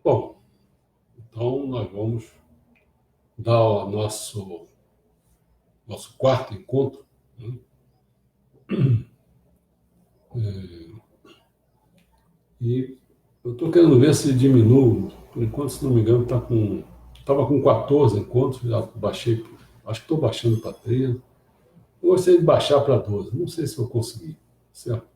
Bom, então nós vamos dar o nosso quarto encontro, né? E eu estou querendo ver se diminui. Por enquanto, se não me engano, estava com 14 encontros, já baixei, acho que estou baixando para 13. Eu gostaria de baixar para 12, não sei se eu consegui, certo?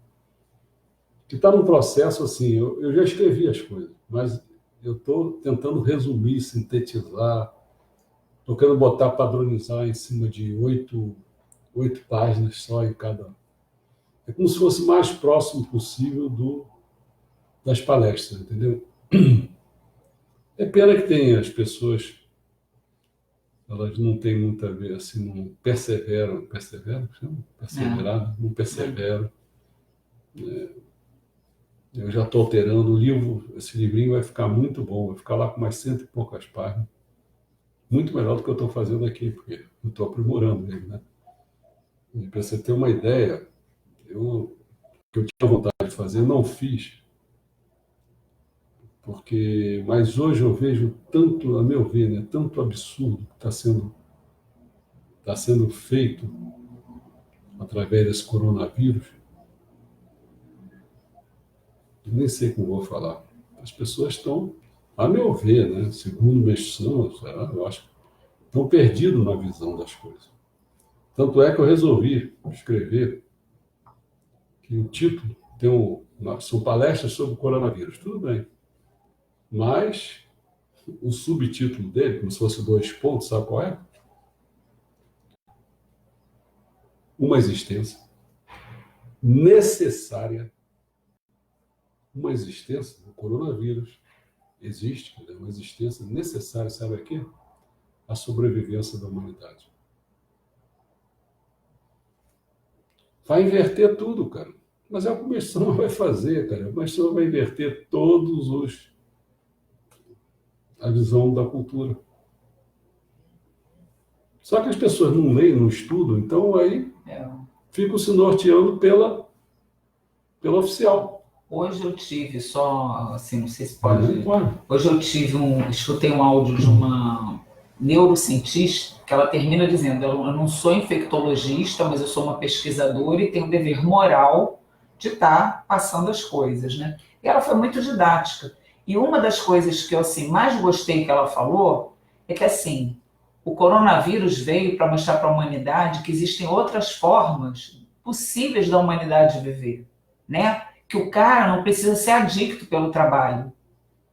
Que está num processo assim, eu já escrevi as coisas, mas eu estou tentando resumir, sintetizar, estou querendo botar, padronizar em cima de oito páginas só em cada. É como se fosse o mais próximo possível das palestras, entendeu? É pena que tem as pessoas, elas não têm muito a ver, assim, não perseveram, chama? Perseverar, não perseveram. Eu já estou alterando o livro, esse livrinho vai ficar muito bom, vai ficar lá com mais cento e poucas páginas, muito melhor do que eu estou fazendo aqui, porque eu estou aprimorando ele, né? E para você ter uma ideia, que eu tinha vontade de fazer, não fiz, mas hoje eu vejo tanto, a meu ver, né, tanto absurdo que tá sendo feito através desse coronavírus, eu nem sei como vou falar. As pessoas estão, a meu ver, né, segundo minha instituição, eu acho que estão perdidos na visão das coisas. Tanto é que eu resolvi escrever que o título são palestras sobre o coronavírus, tudo bem, mas o subtítulo dele, como se fosse 2 pontos, sabe qual é? Uma existência necessária, uma existência, o coronavírus existe, é uma existência necessária, sabe a quê? A sobrevivência da humanidade. Vai inverter tudo, cara. Mas é o que o Mestron vai fazer, cara. O Mestron vai inverter a visão da cultura. Só que as pessoas não leem, não estudam, então aí ficam se norteando pela oficial. Hoje eu tive só, assim, não sei se Pode. Hoje eu escutei um áudio de uma neurocientista que ela termina dizendo: eu não sou infectologista, mas eu sou uma pesquisadora e tenho o dever moral de estar passando as coisas, né? E ela foi muito didática. E uma das coisas que eu assim mais gostei que ela falou é que assim, o coronavírus veio para mostrar para a humanidade que existem outras formas possíveis da humanidade viver, né? Que o cara não precisa ser adicto pelo trabalho,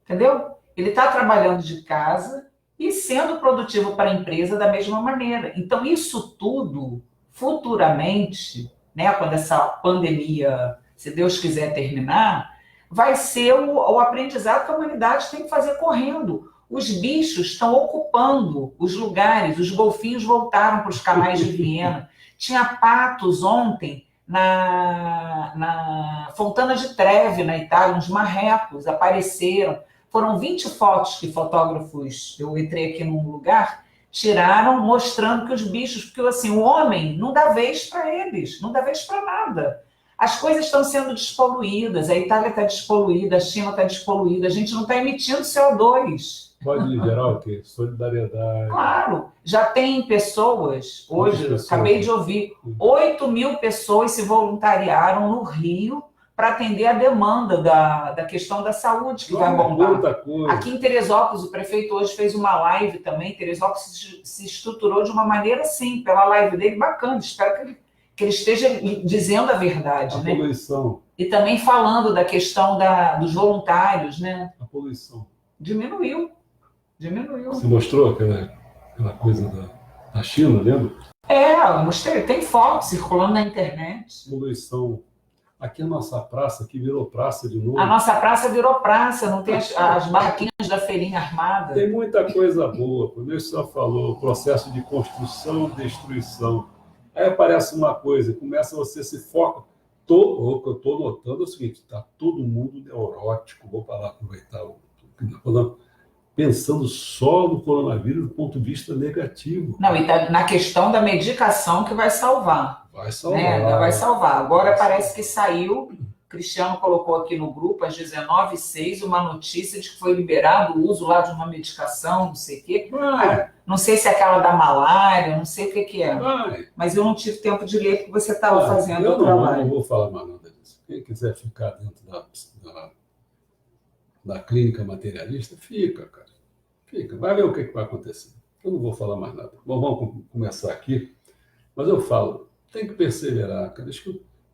entendeu? Ele está trabalhando de casa e sendo produtivo para a empresa da mesma maneira. Então, isso tudo, futuramente, né, quando essa pandemia, se Deus quiser terminar, vai ser o aprendizado que a humanidade tem que fazer correndo. Os bichos estão ocupando os lugares, os golfinhos voltaram para os canais de Viena. Tinha patos ontem na Fontana di Trevi, na Itália, uns marrecos apareceram. Foram 20 fotos que fotógrafos, eu entrei aqui num lugar, tiraram, mostrando que os bichos, porque assim, o homem não dá vez para eles, não dá vez para nada. As coisas estão sendo despoluídas, a Itália está despoluída, a China está despoluída, a gente não está emitindo CO2. Pode gerar o quê? Solidariedade. Claro, já tem pessoas, hoje, acabei de ouvir, 8 mil pessoas se voluntariaram no Rio para atender a demanda da questão da saúde que vai bombar. Aqui em Teresópolis, o prefeito hoje fez uma live também, Teresópolis se estruturou de uma maneira assim, pela live dele, bacana, espero que ele esteja dizendo a verdade. A poluição. E também falando da questão dos voluntários, né? A poluição. Diminuiu. Você mostrou aquela coisa da China, lembra? Eu mostrei, tem foto circulando na internet. Poluição. Aqui a nossa praça, que virou praça de novo. A nossa praça virou praça, não tem as barraquinhas da feirinha armada. Tem muita coisa boa, como o senhor falou, processo de construção, destruição. Aí aparece uma coisa, você se foca. O que eu estou notando é o seguinte, está todo mundo neurótico, vou parar aproveitar pensando só no coronavírus do ponto de vista negativo. Não, e tá na questão da medicação que vai salvar. Vai salvar. Né? Vai salvar. Agora Vai parece salvar. que saiu, Cristiano colocou aqui no grupo, às 19h06, uma notícia de que foi liberado o uso lá de uma medicação, não sei o quê. Não sei se é aquela da malária, não sei o que é. Mas eu não tive tempo de ler porque você estava fazendo o trabalho. Eu não vou falar mais nada disso. Quem quiser ficar dentro da clínica materialista, fica, cara. Fica. Vai ver o que vai acontecer. Eu não vou falar mais nada. Bom, vamos começar aqui. Mas eu falo, tem que perseverar, cara.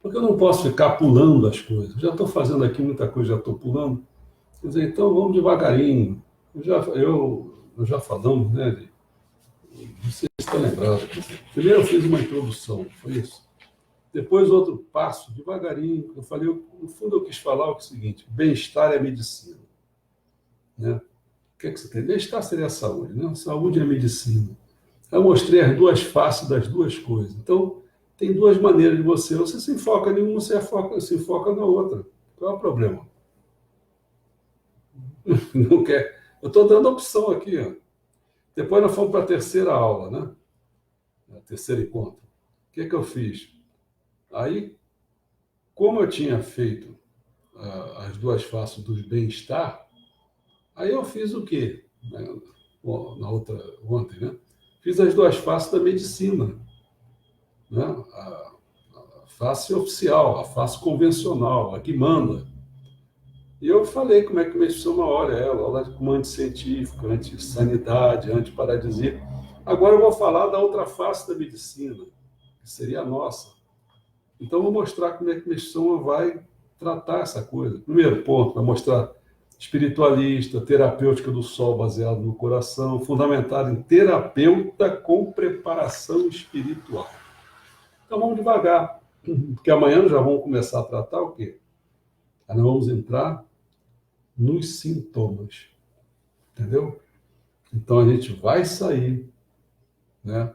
Porque eu não posso ficar pulando as coisas. Já estou fazendo aqui muita coisa, já estou pulando. Quer dizer, então vamos devagarinho. Nós já falamos, né? Não sei se está lembrado. Primeiro eu fiz uma introdução, foi isso. Depois outro passo, devagarinho. Eu falei, no fundo eu quis falar o seguinte: bem-estar é medicina. Né? O que você tem? Bem-estar seria a saúde, né? Saúde é medicina. Eu mostrei as duas faces das duas coisas. Então, tem duas maneiras de você. Você se enfoca em uma, você se enfoca na outra. Qual é o problema? Não quer. Eu estou dando opção aqui. Ó. Depois nós fomos para a terceira aula, né? A terceira encontro. O que eu fiz? Aí, como eu tinha feito as duas faces do bem-estar, aí eu fiz o quê? Na outra, ontem, né? Fiz as duas faces da medicina. Né? A face oficial, a face convencional, a que manda. E eu falei como é que começou uma hora ela como anticientífica, anti-sanidade, anti-paradisíaca. Agora eu vou falar da outra face da medicina, que seria a nossa. Então eu vou mostrar como é que Meshama vai tratar essa coisa. Primeiro ponto, vai mostrar espiritualista, terapêutica do sol baseado no coração, fundamentado em terapeuta com preparação espiritual. Então vamos devagar, porque amanhã já vamos começar a tratar o quê? Aí nós vamos entrar nos sintomas, entendeu? Então a gente vai sair, né,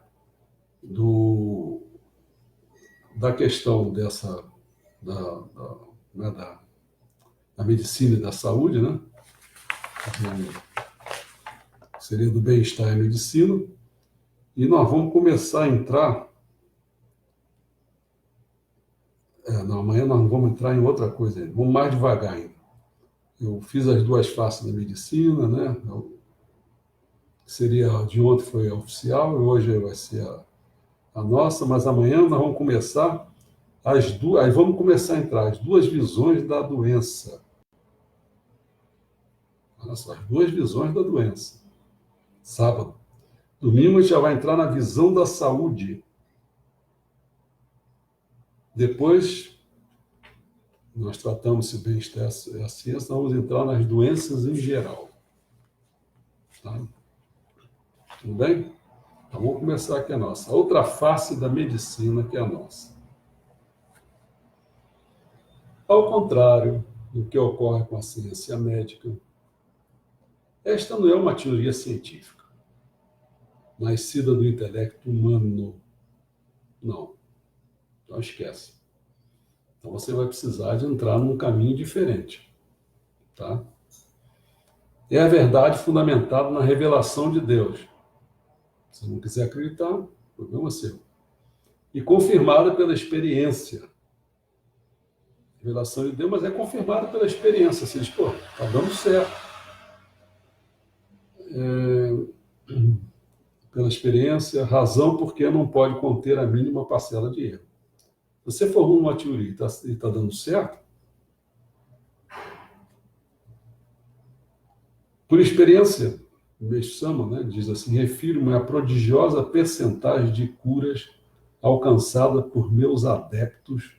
da questão dessa da medicina e da saúde, né? Seria do bem-estar e medicina, e nós vamos começar a entrar. Amanhã nós não vamos entrar em outra coisa ainda, vamos mais devagar ainda. Eu fiz as duas faces da medicina, né? Seria de ontem foi a oficial, e hoje vai ser a nossa, mas amanhã nós vamos começar as duas, aí vamos começar a entrar as duas visões da doença. Olha só, as duas visões da doença. Sábado. Domingo a gente já vai entrar na visão da saúde. Depois, nós tratamos se o bem-estar é a ciência, nós vamos entrar nas doenças em geral. Tá? Tudo bem? Então vamos começar aqui a nossa. A outra face da medicina que é a nossa. Ao contrário do que ocorre com a ciência médica, esta não é uma teoria científica, nascida do intelecto humano. Não. Então esquece. Então você vai precisar de entrar num caminho diferente. Tá? É a verdade fundamentada na revelação de Deus. Se não quiser acreditar, o problema é seu. E confirmada pela experiência. Revelação de Deus, mas é confirmada pela experiência. Você diz, está dando certo. Pela experiência, razão porque não pode conter a mínima parcela de erro. Você formou uma teoria e está dando certo? Por experiência, o Meshama, né, diz assim, refiro-me à prodigiosa percentagem de curas alcançada por meus adeptos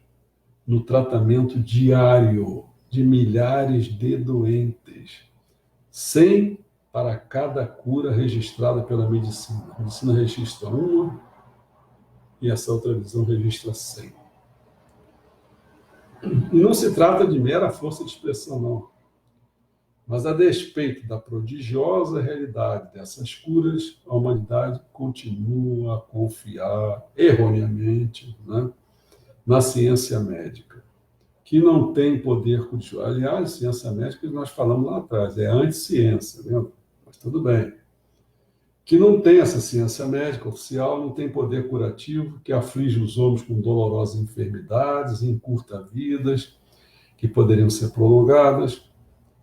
no tratamento diário de milhares de doentes, 100 para cada cura registrada pela medicina. A medicina registra uma e essa outra visão registra 100. E não se trata de mera força de expressão, não. Mas, a despeito da prodigiosa realidade dessas curas, a humanidade continua a confiar erroneamente, né, na ciência médica, que não tem poder curativo. Aliás, ciência médica, nós falamos lá atrás, é anti-ciência, né? Nós tudo bem. Que não tem essa ciência médica oficial, não tem poder curativo, que aflige os homens com dolorosas enfermidades, encurta vidas, que poderiam ser prolongadas.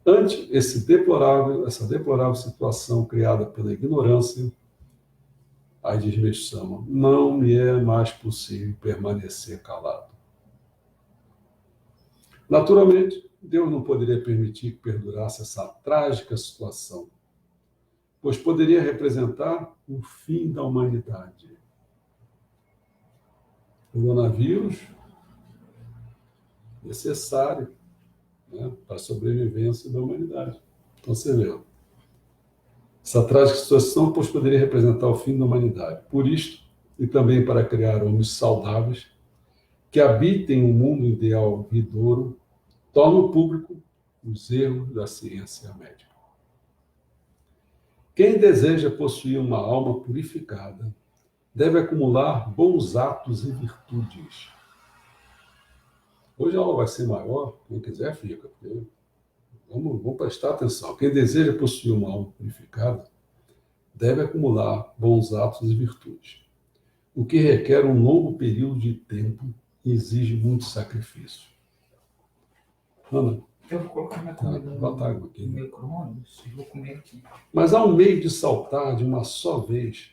Ante essa deplorável situação criada pela ignorância, aí diz Meixo Sama, não me é mais possível permanecer calado. Naturalmente, Deus não poderia permitir que perdurasse essa trágica situação, pois poderia representar o fim da humanidade. O coronavírus, necessário, né, para a sobrevivência da humanidade. Então você vê, essa trágica situação pois poderia representar o fim da humanidade. Por isto, e também para criar homens saudáveis, que habitem um mundo ideal vidouro, torna público os erros da ciência médica. Quem deseja possuir uma alma purificada deve acumular bons atos e virtudes. Hoje a aula vai ser maior, quem quiser fica, porque vamos prestar atenção. Quem deseja possuir uma alma purificada deve acumular bons atos e virtudes, o que requer um longo período de tempo e exige muito sacrifício. Ana? Eu vou colocar minha comida no micro-ondas e vou comer aqui. Mas há um meio de saltar de uma só vez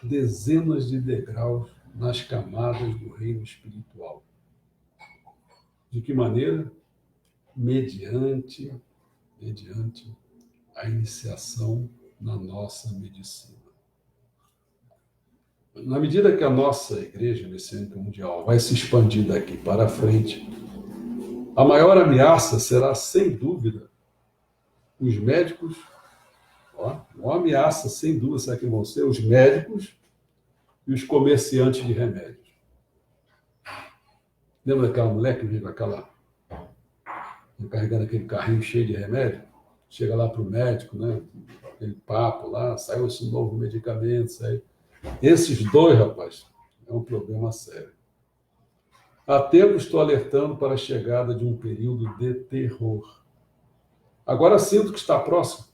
dezenas de degraus nas camadas do reino espiritual. De que maneira? Mediante a iniciação na nossa medicina. Na medida que a nossa Igreja Messiânica Mundial vai se expandir daqui para frente, a maior ameaça será, sem dúvida, os médicos. Uma ameaça, sem dúvida, será que vão ser os médicos e os comerciantes de remédios. Lembra daquela mulher que veio com carregando aquele carrinho cheio de remédio? Chega lá para o médico, né? Aquele papo lá, saiu esse novo medicamento, saiu. Esses dois, rapaz, é um problema sério. Há tempo estou alertando para a chegada de um período de terror. Agora sinto que está próximo.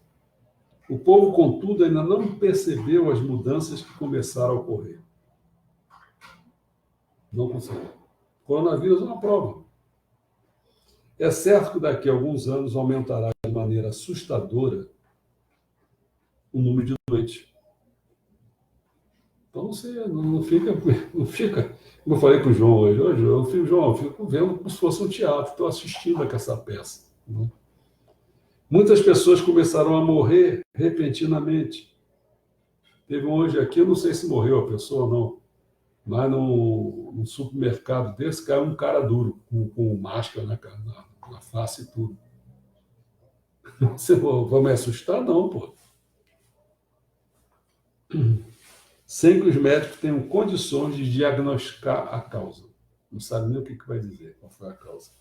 O povo, contudo, ainda não percebeu as mudanças que começaram a ocorrer. Não conseguiu. O coronavírus é uma prova. É certo que daqui a alguns anos aumentará de maneira assustadora o número de doentes. Então não fica. Como eu falei para o João hoje, eu fico vendo como se fosse um teatro, estou assistindo a essa peça. Né? Muitas pessoas começaram a morrer repentinamente. Teve um hoje aqui, eu não sei se morreu a pessoa ou não, mas num supermercado desse caiu um cara duro, com máscara na face e tudo. Você vai me assustar? Não, pô. Sem que os médicos tenham condições de diagnosticar a causa. Não sabe nem o que vai dizer, qual foi a causa.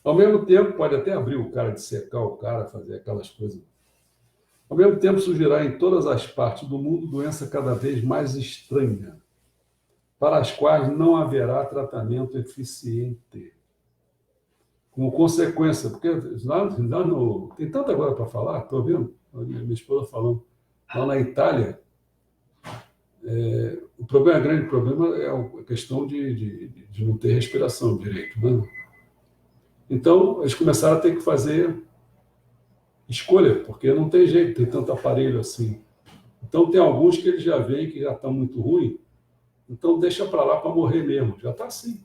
Ao mesmo tempo, pode até abrir o cara, dissecar o cara, fazer aquelas coisas. Ao mesmo tempo, surgirá em todas as partes do mundo doença cada vez mais estranha, para as quais não haverá tratamento eficiente. Como consequência, porque lá tem tanto agora para falar, estou vendo, minha esposa falando, lá na Itália, o grande problema é a questão de não ter respiração direito, né? Então, eles começaram a ter que fazer escolha, porque não tem jeito, tem tanto aparelho assim. Então, tem alguns que eles já veem que já estão muito ruins, então deixa para lá para morrer mesmo, já está assim.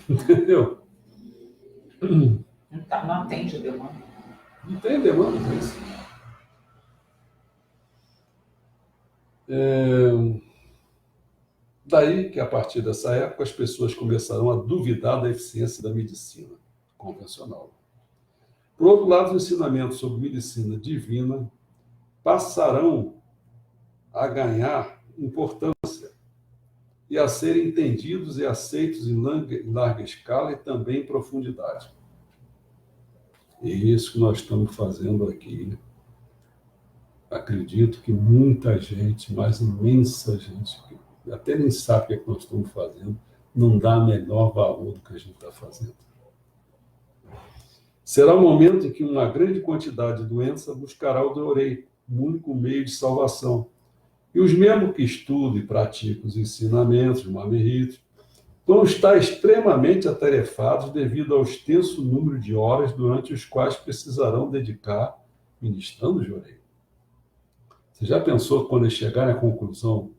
Entendeu? Não atende a demanda. Não tem demanda para isso. Daí que, a partir dessa época, as pessoas começarão a duvidar da eficiência da medicina convencional. Por outro lado, os ensinamentos sobre medicina divina passarão a ganhar importância e a serem entendidos e aceitos em larga escala e também em profundidade. É isso que nós estamos fazendo aqui. Acredito que muita gente, mas imensa gente, até nem sabe o que é que nós estamos fazendo, não dá menor valor do que a gente está fazendo. Será o momento em que uma grande quantidade de doença buscará o Dorei, o único meio de salvação. E os mesmos que estudam e praticam os ensinamentos, os Mamerito, vão estar extremamente atarefados devido ao extenso número de horas durante os quais precisarão dedicar ministrando o Jorei. Você já pensou quando eles chegarem à conclusão?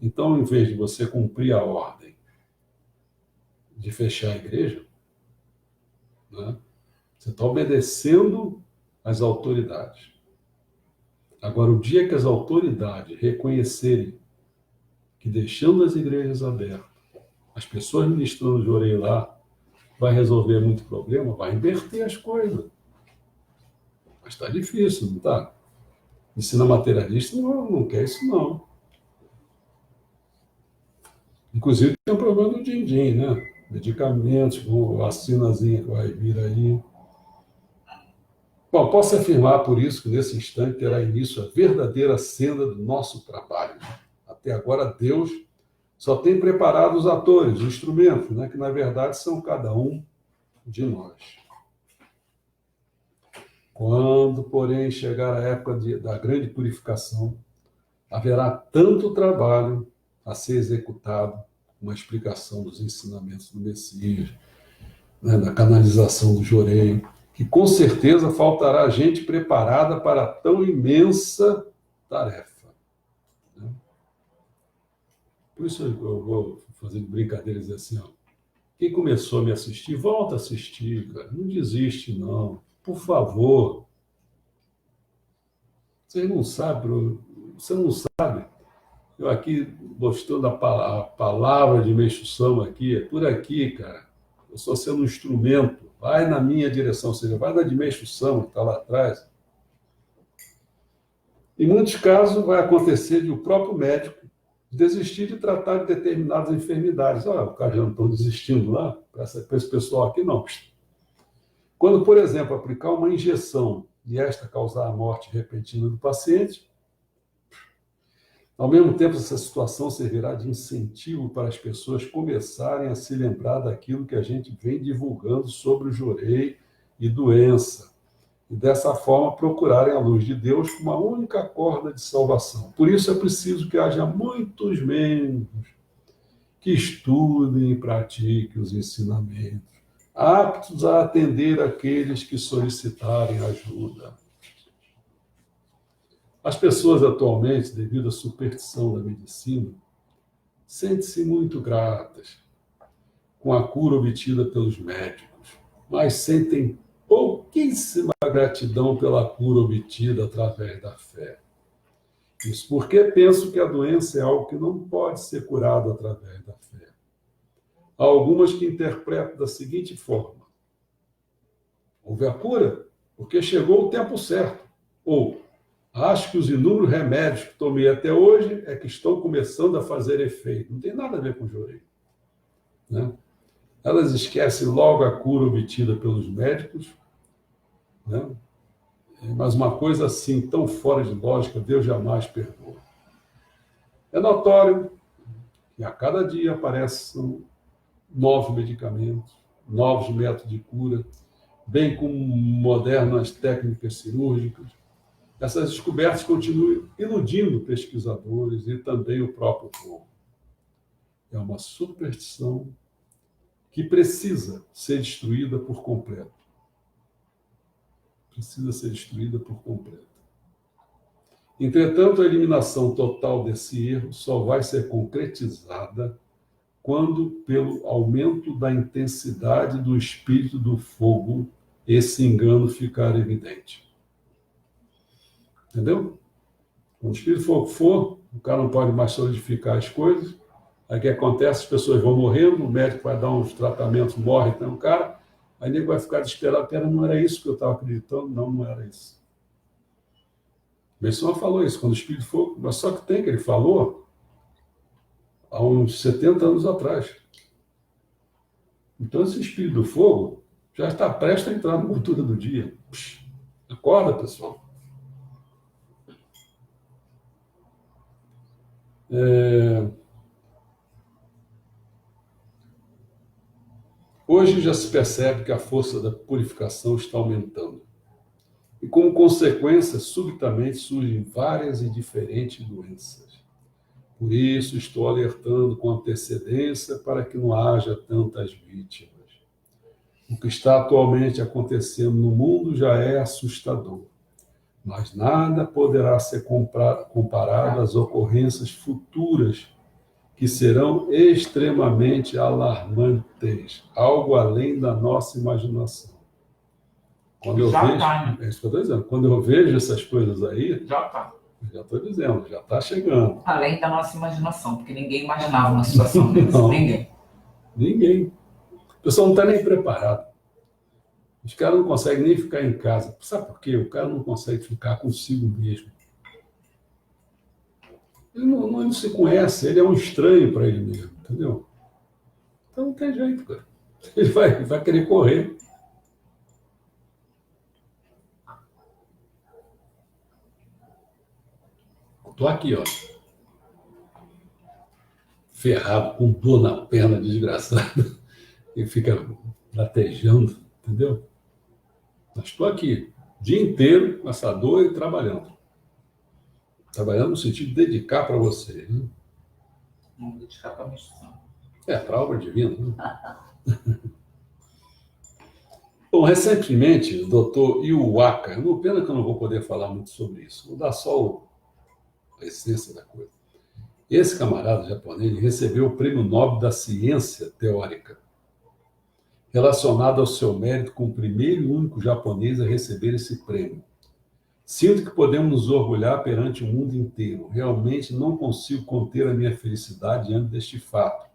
Então, em vez de você cumprir a ordem de fechar a igreja, né, você está obedecendo às autoridades. Agora, o dia que as autoridades reconhecerem que deixando as igrejas abertas, as pessoas ministrando de orelha lá, vai resolver muito problema, vai inverter as coisas. Mas está difícil, não está? Ensina materialista não quer isso, não. Inclusive, tem um problema do din-din, né? Medicamentos, vacinazinha que vai vir aí. Bom, posso afirmar por isso que nesse instante terá início a verdadeira cena do nosso trabalho. Até agora, Deus só tem preparado os atores, os instrumentos, né, que na verdade são cada um de nós. Quando, porém, chegar a época da grande purificação, haverá tanto trabalho a ser executado, uma explicação dos ensinamentos do Messias, né, da canalização do Jorei, que com certeza faltará gente preparada para tão imensa tarefa. Né? Por isso eu vou fazendo brincadeiras assim, ó. Quem começou a me assistir, volta a assistir, cara. Não desiste, não. Por favor. Você não sabe, você não sabe. Eu aqui, mostrando a palavra de Meixo aqui, é por aqui, cara. Eu estou sendo um instrumento. Vai na minha direção, ou seja, vai na de Meixo que está lá atrás. Em muitos casos, vai acontecer de o próprio médico desistir de tratar de determinadas enfermidades. Olha, os caras já não estão desistindo lá, para esse pessoal aqui, não. Quando, por exemplo, aplicar uma injeção e esta causar a morte repentina do paciente, ao mesmo tempo, essa situação servirá de incentivo para as pessoas começarem a se lembrar daquilo que a gente vem divulgando sobre o jorei e doença. E dessa forma procurarem a luz de Deus como a única corda de salvação. Por isso é preciso que haja muitos membros que estudem e pratiquem os ensinamentos, aptos a atender aqueles que solicitarem ajuda. As pessoas atualmente, devido à superstição da medicina, sentem-se muito gratas com a cura obtida pelos médicos, mas sentem pouquíssima gratidão pela cura obtida através da fé. Isso porque penso que a doença é algo que não pode ser curado através da fé. Há algumas que interpretam da seguinte forma: houve a cura porque chegou o tempo certo, ou acho que os inúmeros remédios que tomei até hoje é que estão começando a fazer efeito. Não tem nada a ver com jorei. Né? Elas esquecem logo a cura obtida pelos médicos, né? Mas uma coisa assim, tão fora de lógica, Deus jamais perdoa. É notório que a cada dia aparecem novos medicamentos, novos métodos de cura, bem como modernas técnicas cirúrgicas. Essas descobertas continuam iludindo pesquisadores e também o próprio povo. É uma superstição que precisa ser destruída por completo. Precisa ser destruída por completo. Entretanto, a eliminação total desse erro só vai ser concretizada quando, pelo aumento da intensidade do espírito do fogo, esse engano ficar evidente. Entendeu? Quando o espírito fogo for, o cara não pode mais solidificar as coisas. Aí o que acontece? As pessoas vão morrendo, o médico vai dar uns tratamentos, morre, tem um cara, aí ele vai ficar desesperado, pera, não era isso que eu estava acreditando, não era isso. Besson falou isso, quando o espírito for, mas só que tem que ele falou há uns 70 anos atrás. Então esse espírito do fogo já está prestes a entrar na cultura do dia. Acorda, pessoal. Hoje já se percebe que a força da purificação está aumentando. E, como consequência, subitamente surgem várias e diferentes doenças. Por isso, estou alertando com antecedência para que não haja tantas vítimas. O que está atualmente acontecendo no mundo já é assustador, mas nada poderá ser comparado às ocorrências futuras, que serão extremamente alarmantes, algo além da nossa imaginação. Quando eu Já vejo, está, né? é isso que eu estou dizendo, quando eu vejo essas coisas aí, Já está. já estou dizendo, já está chegando. Além da nossa imaginação, porque ninguém imaginava uma situação dessa. Não. Ninguém. Ninguém. O pessoal não está nem preparado. Os caras não conseguem nem ficar em casa. Sabe por quê? O cara não consegue ficar consigo mesmo. Ele não se conhece, ele é um estranho para ele mesmo, entendeu? Então não tem jeito, cara. Ele vai querer correr. Estou aqui, ó, ferrado, com dor na perna, desgraçado, e fica latejando, entendeu? Mas estou aqui, o dia inteiro, com essa dor e trabalhando. Trabalhando no sentido de dedicar para você. Né? Vamos dedicar para a missão. Para a obra divina. Né? Bom, recentemente, o doutor Iwaka, pena que eu não vou poder falar muito sobre isso, vou dar só a essência da coisa. Esse camarada japonês recebeu o Prêmio Nobel da Ciência Teórica, relacionado ao seu mérito como o primeiro e único japonês a receber esse prêmio. Sinto que podemos nos orgulhar perante o mundo inteiro. Realmente não consigo conter a minha felicidade diante deste fato,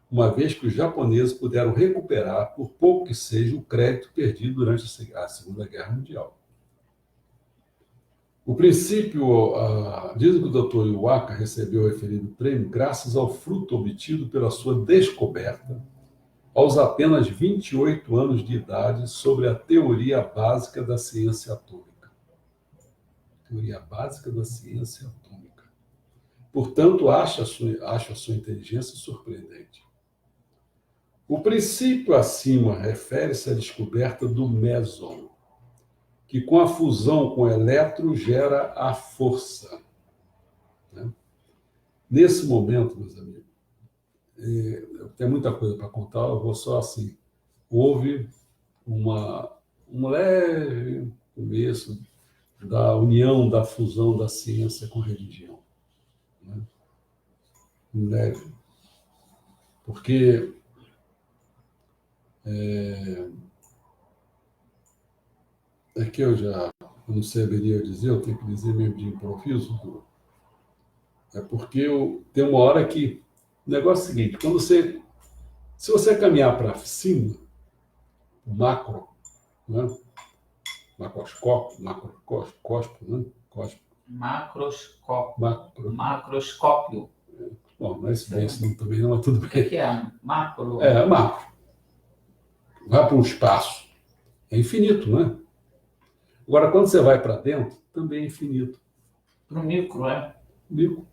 uma vez que os japoneses puderam recuperar, por pouco que seja, o crédito perdido durante a Segunda Guerra Mundial. O princípio, diz que o Dr. Iwaka recebeu o referido prêmio graças ao fruto obtido pela sua descoberta, aos apenas 28 anos de idade, sobre a teoria básica da ciência atômica. Teoria básica da ciência atômica. Portanto, acho a sua inteligência surpreendente. O princípio acima refere-se à descoberta do meson, que com a fusão com o elétron gera a força. Né? Nesse momento, meus amigos, eu tenho muita coisa para contar, eu vou só assim. Houve um leve começo da união, da fusão da ciência com a religião. Né? Leve. Porque aqui eu não saberia dizer, eu tenho que dizer mesmo de improviso, é porque tem uma hora que o negócio é o seguinte, se você caminhar para cima, o macro, né? Macroscópio, né? Macroscópio. Bom, não é isso bem, isso também não, mas tudo O bem. que é macro? Macro. Vai para o espaço. É infinito, né? Agora, quando você vai para dentro, também é infinito. Para o micro, é? Micro.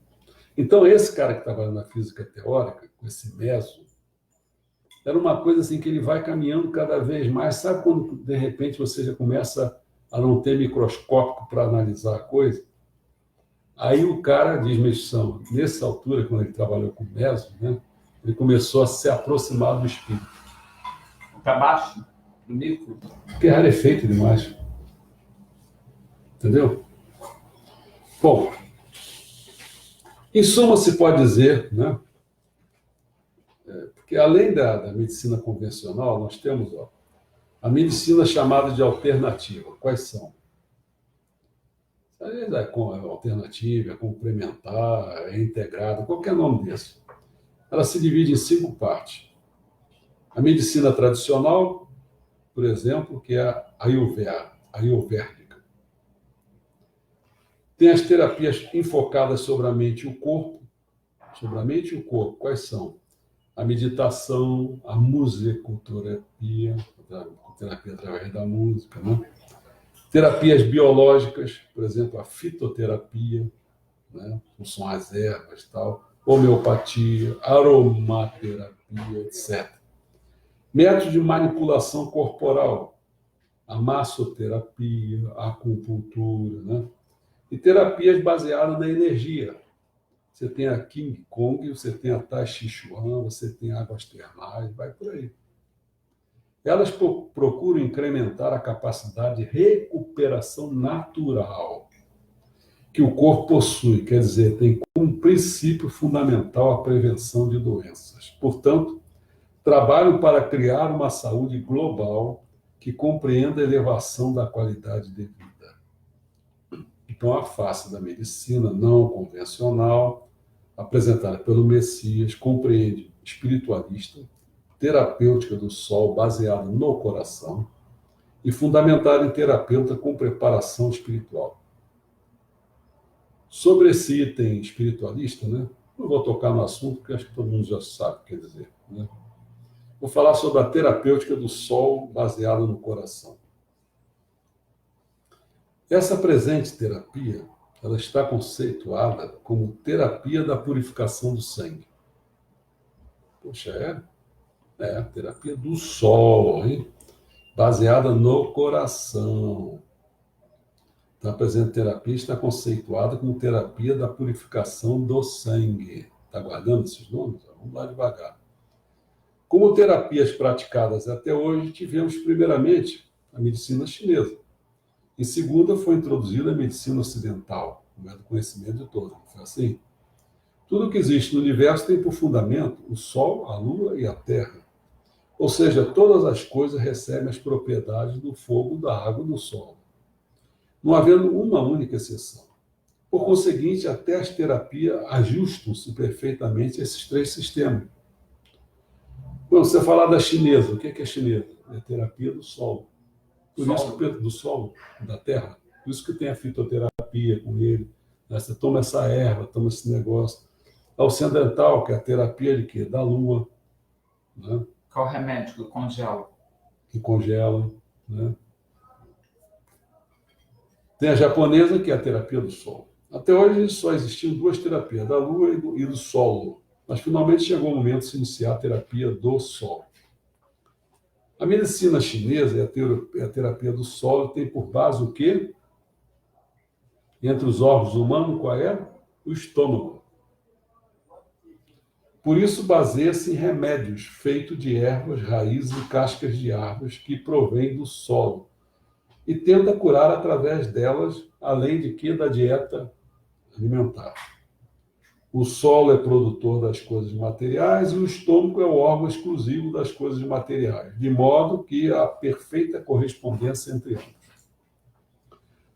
Então, esse cara que trabalha na física teórica, com esse meso, era uma coisa assim que ele vai caminhando cada vez mais. Sabe quando, de repente, você já começa a não ter microscópio para analisar a coisa? Aí o cara diz, medição, nessa altura, quando ele trabalhou com meso, né, ele começou a se aproximar do espírito. Para baixo? Do micro? Porque é rarefeito demais. Entendeu? Bom, em suma, se pode dizer, né? Porque além da medicina convencional, nós temos a medicina chamada de alternativa. Quais são? É alternativa, é complementar, é integrada, qualquer nome desse. Ela se divide em 5 partes. A medicina tradicional, por exemplo, que é a ayurvédica. Tem as terapias enfocadas sobre a mente e o corpo. Sobre a mente e o corpo, quais são? A meditação, a musicoterapia, terapia através da música, né? Terapias biológicas, por exemplo, a fitoterapia, né? São as ervas, tal, homeopatia, aromaterapia, etc. Métodos de manipulação corporal, a massoterapia, a acupuntura, né? E terapias baseadas na energia. Você tem a King Kong, você tem a Tai Chi Chuan, você tem águas termais, vai por aí. Elas procuram incrementar a capacidade de recuperação natural que o corpo possui, quer dizer, tem como princípio fundamental a prevenção de doenças. Portanto, trabalham para criar uma saúde global que compreenda a elevação da qualidade de vida. Então, a face da medicina não convencional, apresentada pelo Messias, compreende espiritualista, terapêutica do sol baseada no coração e fundamentada em terapeuta com preparação espiritual. Sobre esse item espiritualista, né? Não vou tocar no assunto, porque acho que todo mundo já sabe o que quer dizer, né? Vou falar sobre a terapêutica do sol baseada no coração. Essa presente terapia, ela está conceituada como terapia da purificação do sangue. Poxa, a terapia do sol, hein? Baseada no coração. Então, a presente terapia está conceituada como terapia da purificação do sangue. Está guardando esses nomes? Vamos lá devagar. Como terapias praticadas até hoje, tivemos primeiramente a medicina chinesa. Em segunda, foi introduzida a medicina ocidental, não é do conhecimento de todos, não foi assim? Tudo que existe no universo tem por fundamento o Sol, a Lua e a Terra. Ou seja, todas as coisas recebem as propriedades do fogo, da água e do solo, não havendo uma única exceção. Por conseguinte, até as terapias ajustam-se perfeitamente a esses três sistemas. Quando você falar da chinesa, o que é chinesa? É a terapia do solo. Por isso que do solo, da terra. Por isso que tem a fitoterapia com ele. Né? Você toma essa erva, toma esse negócio. A ocidental, que é a terapia de quê? Da lua. Né? Qual o remédio que congela? Que congela. Né? Tem a japonesa, que é a terapia do sol. Até hoje só existiam duas terapias, da lua e do solo. Mas finalmente chegou o momento de se iniciar a terapia do sol. A medicina chinesa é a terapia do solo, tem por base o quê? Entre os órgãos humanos, qual é? O estômago. Por isso baseia-se em remédios feitos de ervas, raízes e cascas de árvores que provêm do solo e tenta curar através delas, além de que da dieta alimentar. O solo é produtor das coisas materiais e o estômago é o órgão exclusivo das coisas materiais, de modo que há perfeita correspondência entre ambos.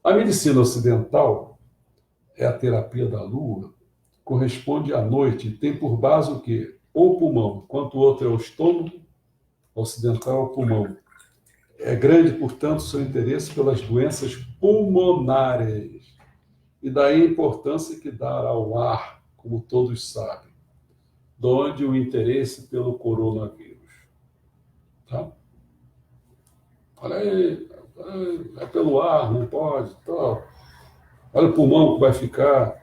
A medicina ocidental é a terapia da lua, corresponde à noite e tem por base o quê? O pulmão, enquanto o outro é o estômago, o ocidental é o pulmão. É grande, portanto, seu interesse pelas doenças pulmonares. E daí a importância que dá ao ar, como todos sabem, de onde o interesse pelo coronavírus. Tá? Olha aí, é pelo ar, não pode. Tá. Olha o pulmão que vai ficar.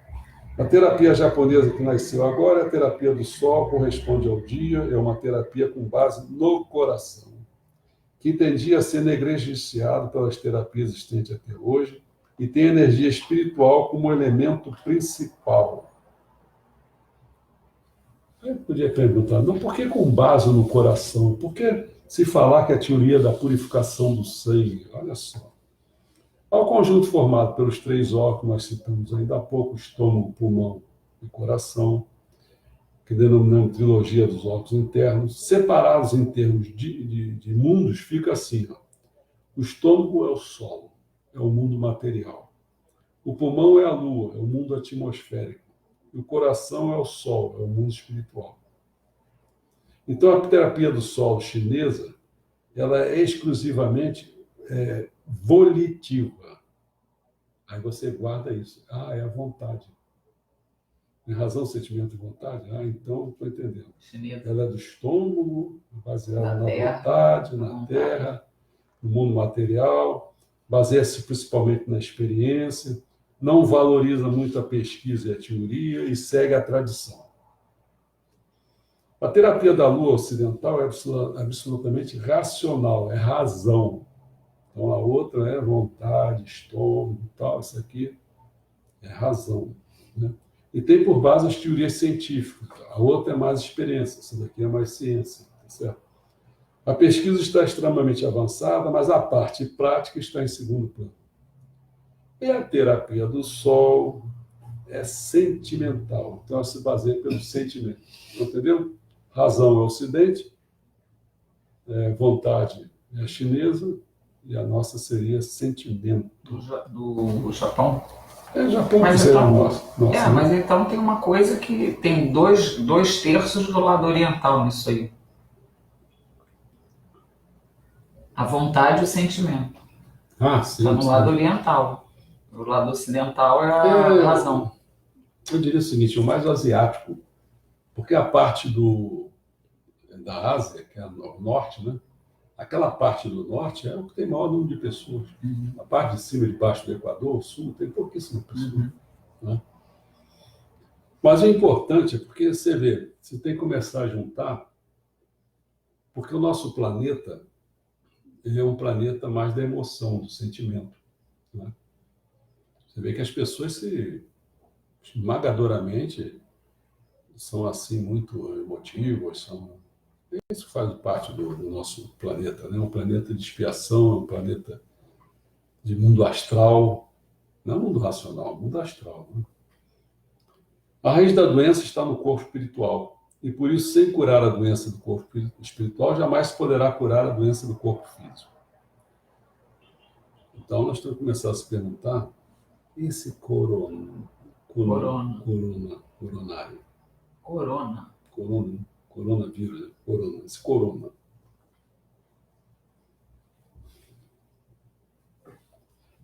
A terapia japonesa que nasceu agora é a terapia do sol, corresponde ao dia, é uma terapia com base no coração, que tendia a ser negligenciado pelas terapias existentes até hoje e tem energia espiritual como elemento principal. Eu podia perguntar, não, por que com base no coração? Por que se falar que a teoria da purificação do sangue? Olha só. Ao conjunto formado pelos três órgãos que nós citamos ainda há pouco, estômago, pulmão e coração, que denominamos trilogia dos órgãos internos, separados em termos de mundos, fica assim. Ó. O estômago é o solo, é o mundo material. O pulmão é a lua, é o mundo atmosférico. E o coração é o sol, é o mundo espiritual. Então, a terapia do solo chinesa, ela é exclusivamente volitiva. Aí você guarda isso. É a vontade. Tem razão, sentimento e vontade? Então, estou entendendo. Chinesa. Ela é do estômago, baseada na vontade, na terra, no mundo material, baseia-se principalmente na experiência, não valoriza muito a pesquisa e a teoria e segue a tradição. A terapia da lua ocidental é absolutamente racional, é razão. Então, a outra é vontade, estômago, tal, isso aqui é razão. Né? E tem por base as teorias científicas. A outra é mais experiência, essa daqui é mais ciência. Tá certo? A pesquisa está extremamente avançada, mas a parte prática está em segundo plano. E a terapia do sol é sentimental. Então, ela se baseia pelo sentimento. Entendeu? Razão é o Ocidente, vontade é a chinesa, e a nossa seria sentimento. Do Japão? Japão que Mas seria então, nosso. mas então tem uma coisa que tem dois terços do lado oriental nisso aí. A vontade e o sentimento. Sim. Está no lado oriental. O lado ocidental é a razão. Eu diria o seguinte, o mais asiático, porque a parte da Ásia, que é o norte, né? Aquela parte do norte é o que tem maior número de pessoas. Uhum. A parte de cima e de baixo do Equador, o sul, tem pouquíssimas pessoas. Uhum. Né? Mas o importante é porque você vê, você tem que começar a juntar, porque o nosso planeta ele é um planeta mais da emoção, do sentimento. Né? Você vê que as pessoas esmagadoramente são assim muito emotivas, isso faz parte do nosso planeta, né? Um planeta de expiação, um planeta de mundo astral, não mundo racional, mundo astral. Né? A raiz da doença está no corpo espiritual, e por isso, sem curar a doença do corpo espiritual, jamais se poderá curar a doença do corpo físico. Então, nós temos que começar a se perguntar, esse coronário. Coronavírus, esse corona.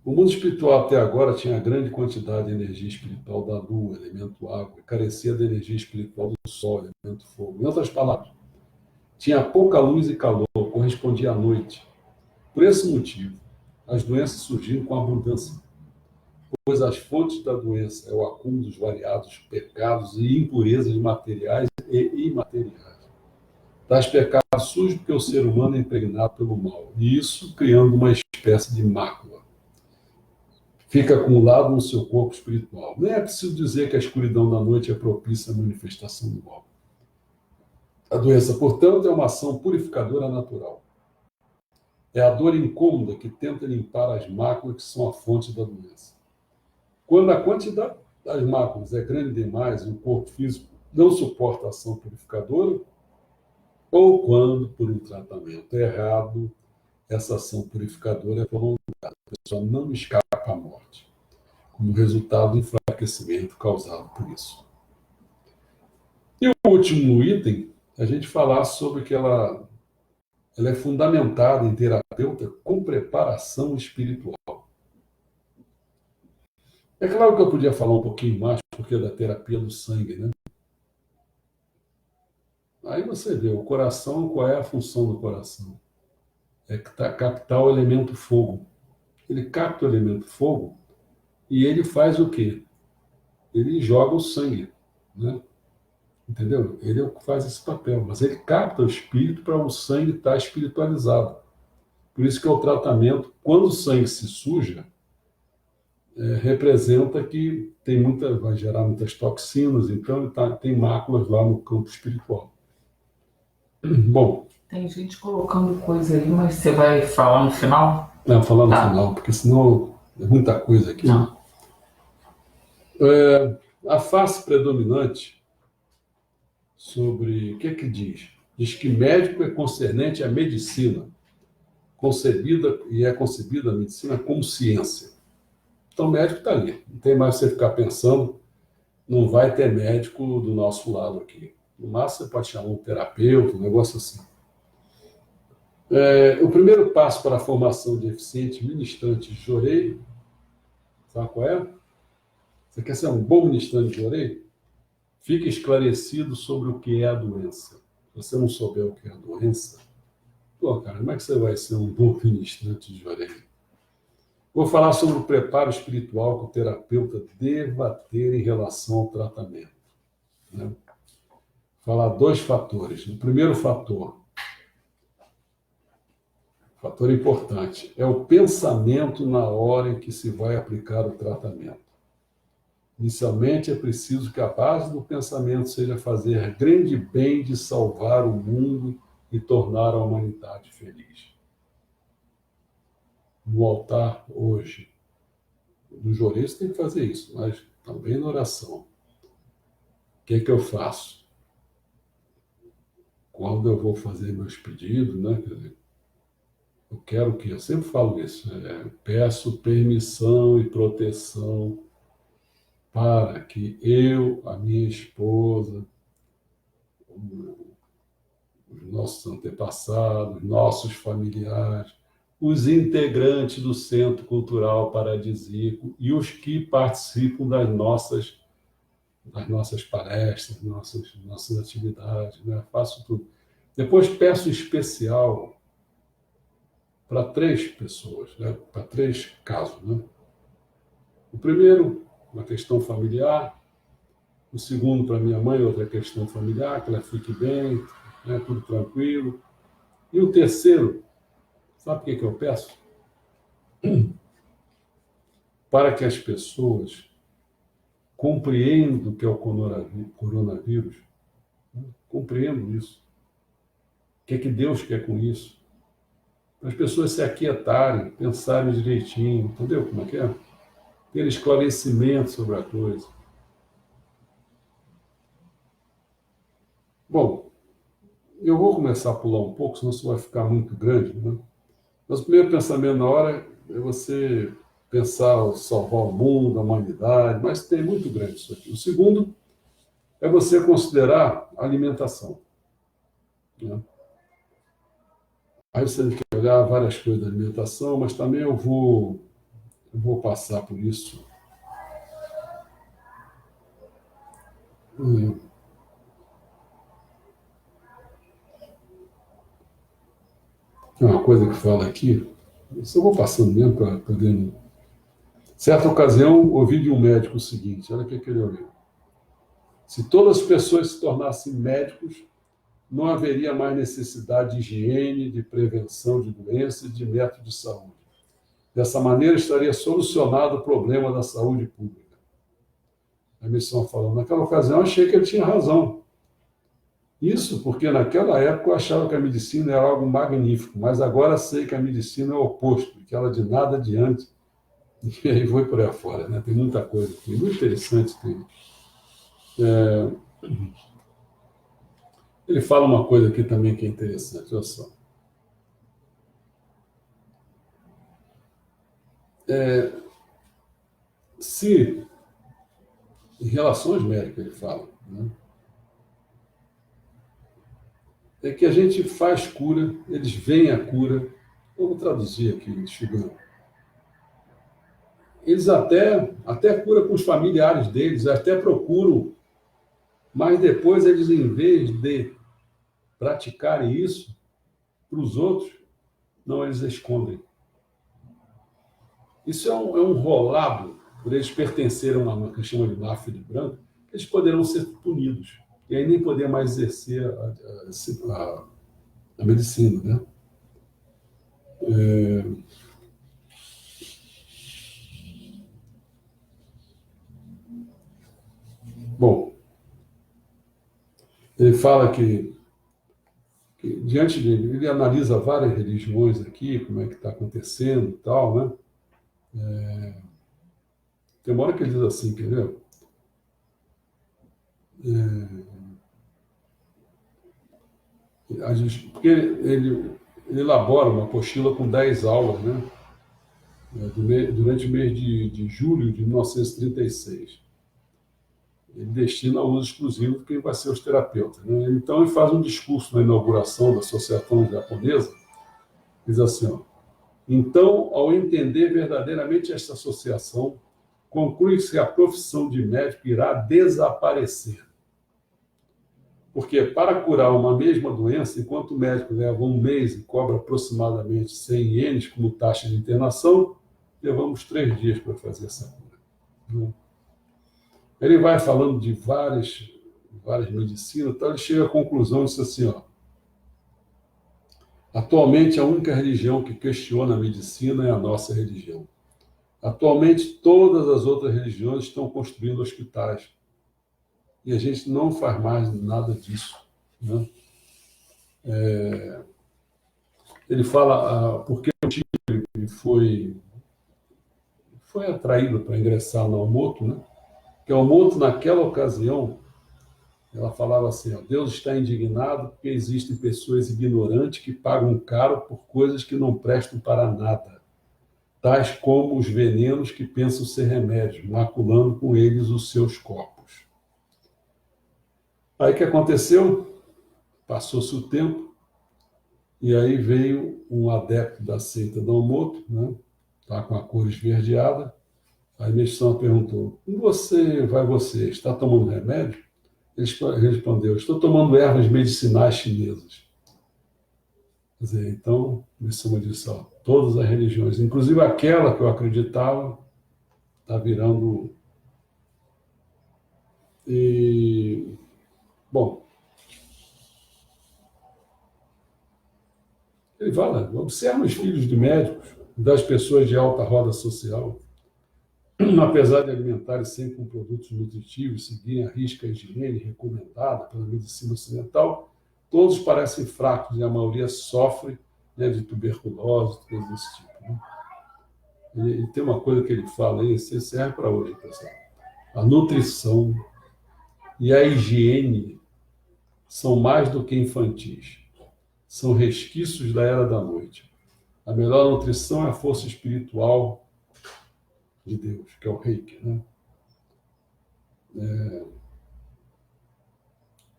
O mundo espiritual até agora tinha grande quantidade de energia espiritual da lua, elemento água, e carecia da energia espiritual do sol, elemento fogo. Em outras palavras, tinha pouca luz e calor, correspondia à noite. Por esse motivo, as doenças surgiram com abundância, pois as fontes da doença é o acúmulo dos variados pecados e impurezas materiais e imateriais. Tais pecados surgem porque o ser humano é impregnado pelo mal, e isso criando uma espécie de mácula. Fica acumulado no seu corpo espiritual. Nem é preciso dizer que a escuridão da noite é propícia à manifestação do mal. A doença, portanto, é uma ação purificadora natural. É a dor incômoda que tenta limpar as máculas que são a fonte da doença. Quando a quantidade das máculas é grande demais e o corpo físico não suporta a ação purificadora, ou quando, por um tratamento errado, essa ação purificadora é prolongada, a pessoa não escapa à morte, como resultado do enfraquecimento causado por isso. E o último item, a gente falar sobre que ela é fundamentada em terapeuta com preparação espiritual. É claro que eu podia falar um pouquinho mais, porque é da terapia do sangue, né? Aí você vê, o coração, qual é a função do coração? É captar o elemento fogo. Ele capta o elemento fogo e ele faz o quê? Ele joga o sangue, né? Entendeu? Ele é o que faz esse papel, mas ele capta o espírito para o sangue estar espiritualizado. Por isso que é o tratamento, quando o sangue se suja, representa que vai gerar muitas toxinas, então tem máculas lá no campo espiritual. Bom. Tem gente colocando coisa aí, mas você vai falar no final? Não, falar no final, porque senão é muita coisa aqui. Não. A face predominante sobre... O que é que diz? Diz que médico é concernente à medicina, concebida a medicina como ciência. Então, o médico está ali. Não tem mais você ficar pensando, não vai ter médico do nosso lado aqui. No máximo, você pode chamar um terapeuta, um negócio assim. O primeiro passo para a formação de eficiente ministrante de Jorei, sabe qual é? Você quer ser um bom ministrante de Jorei? Fique esclarecido sobre o que é a doença. Se você não souber o que é a doença, cara, como é que você vai ser um bom ministrante de Jorei? Vou falar sobre o preparo espiritual que o terapeuta deva ter em relação ao tratamento. Né? falar dois fatores. O primeiro fator importante, é o pensamento na hora em que se vai aplicar o tratamento. Inicialmente, é preciso que a base do pensamento seja fazer grande bem de salvar o mundo e tornar a humanidade feliz. No altar, hoje, no Jorê, você tem que fazer isso, mas também na oração. O que é que eu faço? Quando eu vou fazer meus pedidos, né? Quer dizer, eu quero o quê? Eu sempre falo isso. Peço permissão e proteção para que eu, a minha esposa, os nossos antepassados, nossos familiares, os integrantes do Centro Cultural Paradisíaco e os que participam das nossas palestras, nossas atividades, né? Faço tudo. Depois peço especial para 3 pessoas, né? Para 3 casos, né? O primeiro, uma questão familiar. O segundo, para minha mãe, outra questão familiar, que ela fique bem, né? Tudo tranquilo. E o terceiro, sabe o que eu peço? Para que as pessoas compreendam o que é o coronavírus, né? Compreendam isso. O que é que Deus quer com isso? Para as pessoas se aquietarem, pensarem direitinho, entendeu como é que é? Ter esclarecimento sobre a coisa. Bom, eu vou começar a pular um pouco, senão isso vai ficar muito grande, né? Mas o primeiro pensamento na hora é você pensar salvar o mundo, a humanidade, mas tem muito grande isso aqui. O segundo é você considerar a alimentação, né? Aí você tem que olhar várias coisas da alimentação, mas também eu vou passar por isso. Tem uma coisa que fala aqui, isso eu vou passando mesmo para poder. Certa ocasião, ouvi de um médico o seguinte: olha o que ele ouviu. Se todas as pessoas se tornassem médicos, não haveria mais necessidade de higiene, de prevenção de doenças e de método de saúde. Dessa maneira, estaria solucionado o problema da saúde pública. A missão falou, naquela ocasião, achei que ele tinha razão. Isso porque naquela época eu achava que a medicina era algo magnífico, mas agora sei que a medicina é o oposto, que ela de nada adiante. E aí foi por aí fora, né? Tem muita coisa aqui, muito interessante. Ele fala uma coisa aqui também que é interessante, olha só. Se, em relações médicas, ele fala, né? É que a gente faz cura, eles veem a cura. Vamos traduzir aqui, enxugando. Eles até curam com os familiares deles, até procuram, mas depois eles, em vez de praticarem isso para os outros, não, eles escondem. Isso é um rolado, por eles pertencerem a uma que chama de máfia de branco, eles poderão ser punidos. E aí nem poder mais exercer a medicina, né? Bom, ele fala que diante dele, ele analisa várias religiões aqui, como é que está acontecendo e tal, né? Tem uma hora que ele diz assim, entendeu? Porque ele elabora uma apostila com 10 aulas, né? Durante o mês de julho de 1936. Ele destina ao uso exclusivo de quem vai ser os terapeutas, né? Então, ele faz um discurso na inauguração da Associação Japonesa, diz assim, ó, então, ao entender verdadeiramente esta associação, conclui-se que a profissão de médico irá desaparecer. Porque para curar uma mesma doença, enquanto o médico leva um mês e cobra aproximadamente 100 ienes como taxa de internação, levamos 3 dias para fazer essa cura. Ele vai falando de várias várias medicinas, então ele chega à conclusão, diz assim, ó, atualmente a única religião que questiona a medicina é a nossa religião. Atualmente todas as outras religiões estão construindo hospitais e a gente não faz mais nada disso, né? Ele fala porque ele foi atraído para ingressar na Almoto, né? Que a Almoto, naquela ocasião, ela falava assim, ó, Deus está indignado porque existem pessoas ignorantes que pagam caro por coisas que não prestam para nada, tais como os venenos que pensam ser remédios, maculando com eles os seus corpos. Aí o que aconteceu? Passou-se o tempo, e aí veio um adepto da seita da Almoto, né? Tá com a cor esverdeada. Aí Meixão perguntou, você está tomando remédio? Ele respondeu, estou tomando ervas medicinais chinesas. Quer dizer, então, Meixão disse, ó, todas as religiões, inclusive aquela que eu acreditava, está virando... E, bom, ele fala, observa os filhos de médicos, das pessoas de alta roda social, apesar de alimentarem sempre com produtos nutritivos, seguirem a risca a higiene recomendada pela medicina ocidental, todos parecem fracos e a maioria sofre, né, de tuberculose, coisas desse tipo. Né? E tem uma coisa que ele fala aí, isso serve para hoje, pessoal. A nutrição e a higiene são mais do que infantis. São resquícios da era da noite. A melhor nutrição é a força espiritual de Deus, que é o Reiki, né?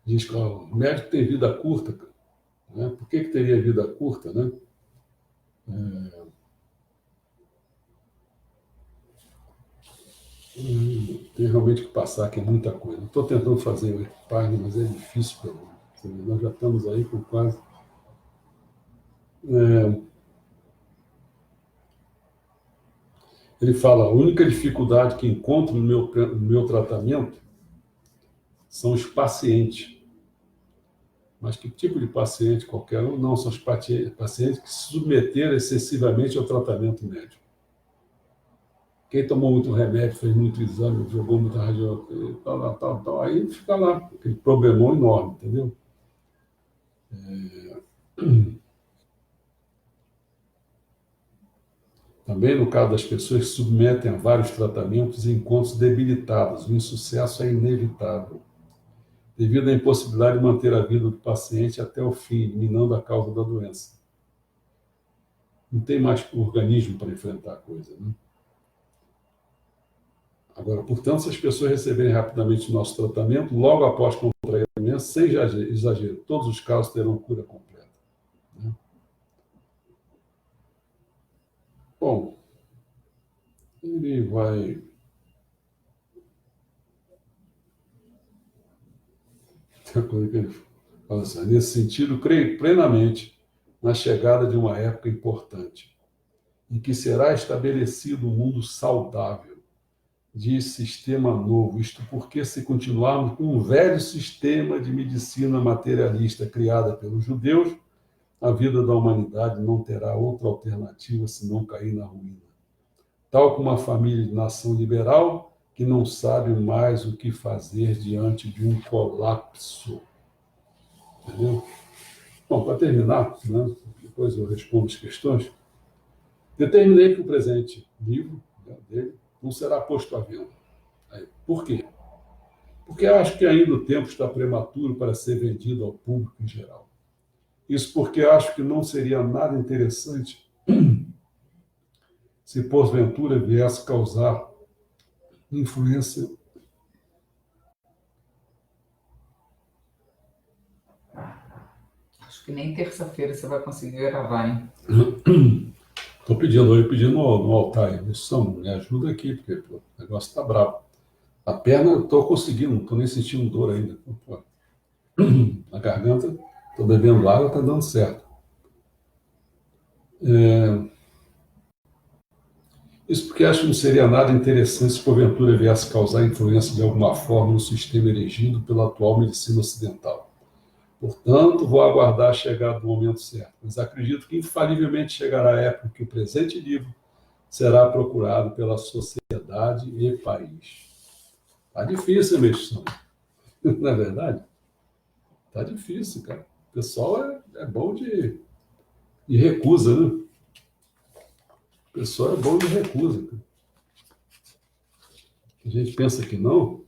Diz que ó, o médico tem vida curta, né? Por que teria vida curta, né? Tem realmente que passar aqui muita coisa. Estou tentando fazer 8 páginas, mas é difícil, nós já estamos aí com quase... Ele fala, a única dificuldade que encontro no meu tratamento são os pacientes. Mas que tipo de paciente? Qualquer um? Não, são os pacientes que se submeteram excessivamente ao tratamento médico. Quem tomou muito remédio, fez muito exame, jogou muita radioativa, tal, aí fica lá, aquele problemão enorme, entendeu? Também no caso das pessoas que se submetem a vários tratamentos e encontros debilitados, o insucesso é inevitável, devido à impossibilidade de manter a vida do paciente até o fim, eliminando a causa da doença. Não tem mais organismo para enfrentar a coisa, né? Agora, portanto, se as pessoas receberem rapidamente o nosso tratamento, logo após contrair a doença, sem exagero, todos os casos terão cura completa. Né? Bom, ele vai... Tem uma coisa que ele fala assim, nesse sentido, creio plenamente na chegada de uma época importante, em que será estabelecido um mundo saudável, de sistema novo, isto porque se continuarmos com um velho sistema de medicina materialista criada pelos judeus, a vida da humanidade não terá outra alternativa senão cair na ruína. Tal como a família de nação liberal, que não sabe mais o que fazer diante de um colapso. Entendeu? Bom, para terminar, né, depois eu respondo as questões, determinei que o presente livro, né, dele não será posto à venda. Por quê? Porque acho que ainda o tempo está prematuro para ser vendido ao público em geral. Isso porque acho que não seria nada interessante se porventura viesse causar influência. Acho que nem terça-feira você vai conseguir gravar, hein? Estou pedindo no altar, me ajuda aqui, porque o negócio está bravo. A perna eu estou conseguindo, não estou nem sentindo dor ainda. A garganta, estou bebendo água, está dando certo. Isso porque acho que não seria nada interessante se porventura viesse causar influência de alguma forma no sistema erigido pela atual medicina ocidental. Portanto, vou aguardar a chegada do momento certo, mas acredito que infalivelmente chegará a época que o presente livro será procurado pela sociedade e país. Tá difícil, mexão. Não é verdade? Tá difícil, cara. O pessoal é bom de recusa, né? O pessoal é bom de recusa, cara. A gente pensa que não,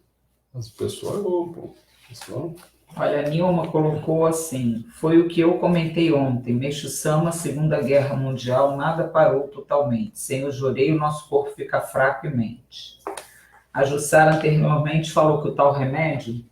mas o pessoal é bom, pô. O pessoal... Olha, a Nilma colocou assim: foi o que eu comentei ontem. Meixo Sama, Segunda Guerra Mundial, nada parou totalmente. Sem o Jorei, o nosso corpo fica fraco e mente. A Jussara anteriormente falou que o tal remédio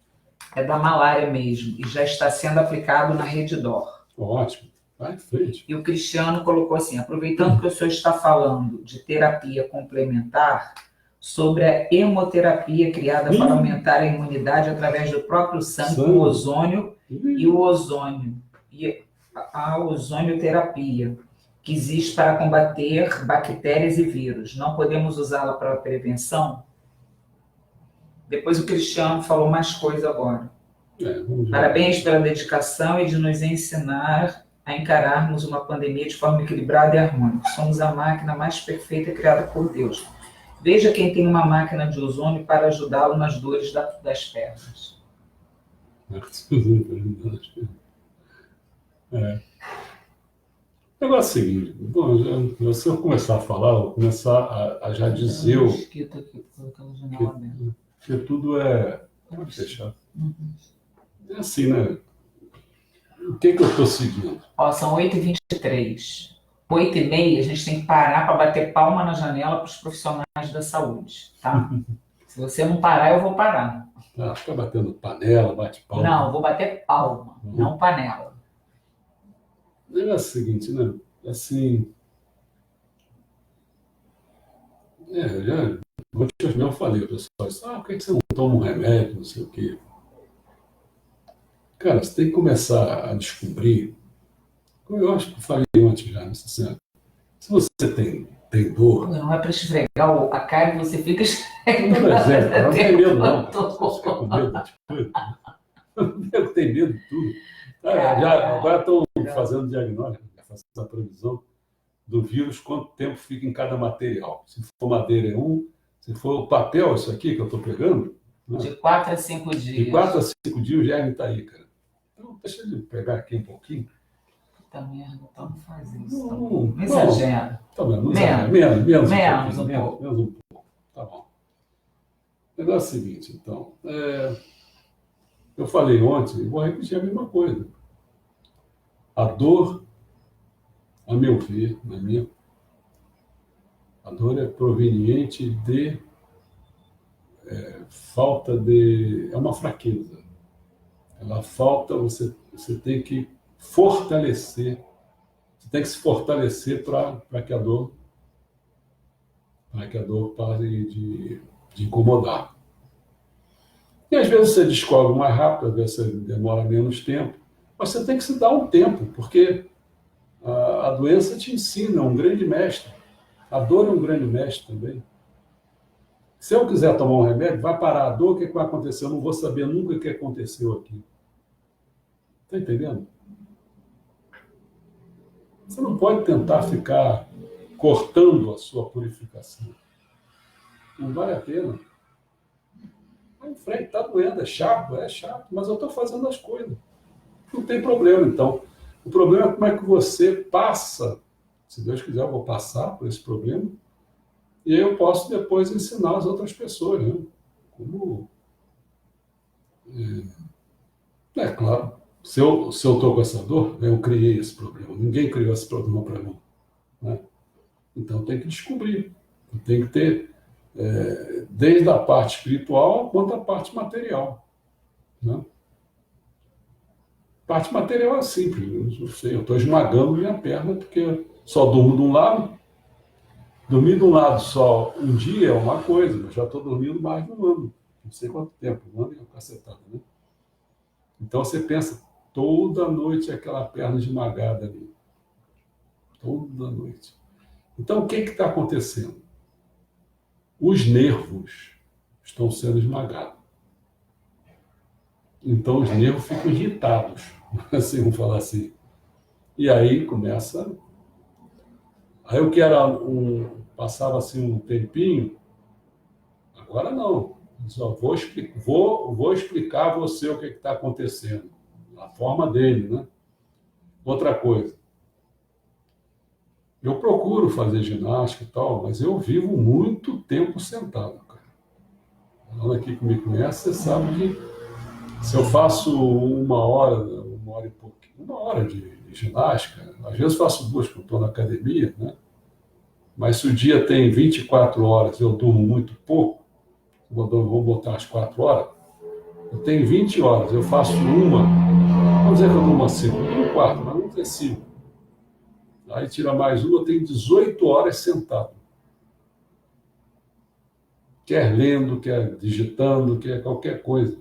é da malária mesmo e já está sendo aplicado na Redditor. Ótimo, vai em frente. E o Cristiano colocou assim: aproveitando que o senhor está falando de terapia complementar, sobre a hemoterapia criada para aumentar a imunidade através do próprio sangue com ozônio e o ozônio e a ozonioterapia, que existe para combater bactérias e vírus. Não podemos usá-la para prevenção? Depois o Cristiano falou mais coisa agora. Parabéns pela dedicação e de nos ensinar a encararmos uma pandemia de forma equilibrada e harmônica. Somos a máquina mais perfeita criada por Deus. Veja quem tem uma máquina de ozônio para ajudá-lo nas dores das pernas. É. O negócio é o seguinte, bom, se eu começar a falar, eu vou começar a já dizer que tudo é fechado. É assim, né? O que eu estou seguindo? Ó, são 8h23. 8h30, a gente tem que parar para bater palma na janela para os profissionais da saúde, tá? Se você não parar, eu vou parar. Ah, fica batendo panela, bate palma. Não, vou bater palma, não panela. O negócio é o seguinte, né? Assim... Ontem eu falei, o pessoal disse, por que você não toma um remédio, não sei o quê? Cara, você tem que começar a descobrir, como eu acho que eu falei ontem já, assim, se você tem dor... Não é para esfregar a cara e você fica esfregando. Por exemplo, não tem medo não. Você fica com medo de tudo. Eu tenho medo de tudo. Agora estão fazendo diagnóstico, fazendo a previsão do vírus, quanto tempo fica em cada material. Se for madeira é se for o papel, isso aqui que eu estou pegando... Né? De 4 a 5 dias. De 4 a 5 dias o germe está aí, cara. Então, deixa eu pegar aqui um pouquinho. Puta merda, então não faz isso. Não exagera. Tá bom, menos um pouco. Menos um pouco. Tá bom. O negócio é o seguinte, então. Eu falei ontem, e vou repetir a mesma coisa. A dor, a meu ver, a dor é proveniente de falta de... É uma fraqueza. Ela falta, você tem que fortalecer, você tem que se fortalecer para que a dor pare de incomodar. E às vezes você descobre mais rápido, às vezes você demora menos tempo, mas você tem que se dar um tempo, porque a doença te ensina, é um grande mestre. A dor é um grande mestre também. Se eu quiser tomar um remédio, vai parar a dor, o que vai acontecer? Eu não vou saber nunca o que aconteceu aqui. Está entendendo? Você não pode tentar ficar cortando a sua purificação. Não vale a pena. Vai em frente, está doendo, é chato, mas eu estou fazendo as coisas. Não tem problema, então. O problema é como é que você passa. Se Deus quiser, eu vou passar por esse problema. E aí eu posso depois ensinar as outras pessoas, né? Como... claro, se eu estou com essa dor, eu criei esse problema. Ninguém criou esse problema para mim. Né? Então tem que descobrir. Tem que ter, desde a parte espiritual quanto a parte material. Né? A parte material é simples. Eu estou esmagando minha perna porque só durmo de um lado. Dormir de um lado só um dia é uma coisa, mas já estou dormindo mais de um ano. Não sei quanto tempo, um ano e uma cacetada, né? Então você pensa, toda noite aquela perna esmagada ali. Toda noite. Então o que está acontecendo? os nervos estão sendo esmagados. Então, os nervos ficam irritados, assim, vamos falar assim. E aí começa. Aí o que era passava assim um tempinho, agora não. Só vou explicar a você o que está acontecendo. A forma dele, né? Outra coisa, eu procuro fazer ginástica e tal, mas eu vivo muito tempo sentado, cara. Falando aqui que me conhece, você sabe que se eu faço uma hora e pouquinho, uma hora de ginástica, às vezes faço duas, porque eu estou na academia, né? Mas se o dia tem 24 horas e eu durmo muito pouco, vou botar as 4 horas, eu tenho 20 horas, eu faço uma, vamos dizer que eu durmo assim, um quarto, mas não preciso. Aí tira mais uma, eu tenho 18 horas sentado. Quer lendo, quer digitando, quer qualquer coisa.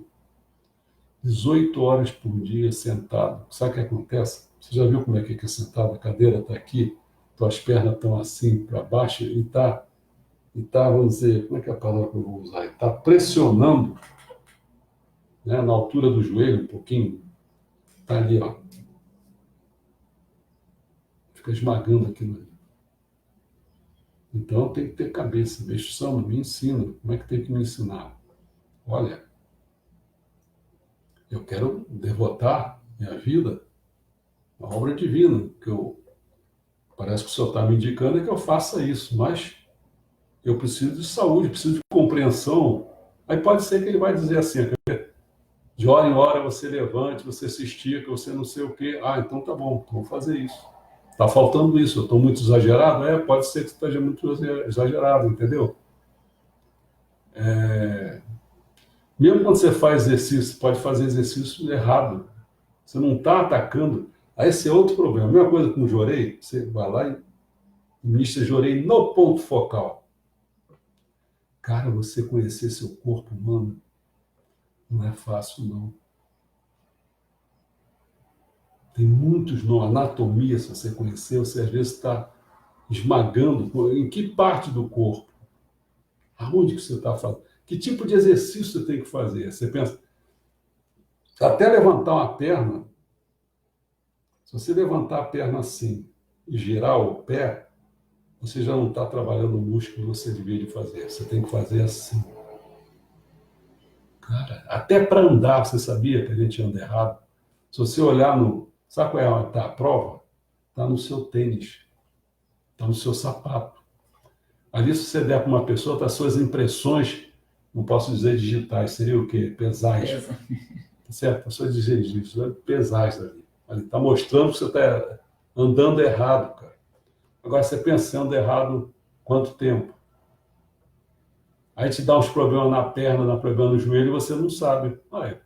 18 horas por dia sentado. Sabe o que acontece? Você já viu como é que é sentado? A cadeira está aqui, tuas pernas estão assim para baixo e vamos dizer, como é que é a palavra que eu vou usar? Está pressionando, né, na altura do joelho um pouquinho. Está ali, ó. Fica esmagando aquilo ali. Então tem que ter cabeça. Meixo Sama me ensina. Como é que tem que me ensinar? Olha, eu quero devotar minha vida à obra divina, parece que o senhor está me indicando é que eu faça isso, mas eu preciso de saúde, preciso de compreensão. Aí pode ser que ele vai dizer assim, de hora em hora você levante, você se estica, você não sei o quê. Ah, então tá bom, vamos fazer isso. Está faltando isso, eu estou muito exagerado? Pode ser que esteja muito exagerado, entendeu? Mesmo quando você faz exercício, pode fazer exercício errado. Você não está atacando. Aí esse é outro problema. A mesma coisa com o jorei, você vai lá e ministra jorei no ponto focal. Cara, você conhecer seu corpo humano não é fácil, não. Tem muitos não. Anatomia, se você conhecer, você às vezes está esmagando. Em que parte do corpo? Aonde que você está fazendo? Que tipo de exercício você tem que fazer? Você pensa, até levantar uma perna, se você levantar a perna assim e girar o pé, você já não está trabalhando o músculo que você devia fazer. Você tem que fazer assim. Cara, até para andar, você sabia que a gente anda errado? Se você olhar no... Sabe qual é a prova? Está no seu tênis. Está no seu sapato. Ali, se você der para uma pessoa, tá as suas impressões, não posso dizer digitais, seria o quê? Pesais. Tá certo? As suas digitais, pesais ali. Ali está mostrando que você está andando errado, cara. Agora, você pensando errado, quanto tempo? Aí te dá uns problemas na perna, dá problema no joelho, e você não sabe. Aí,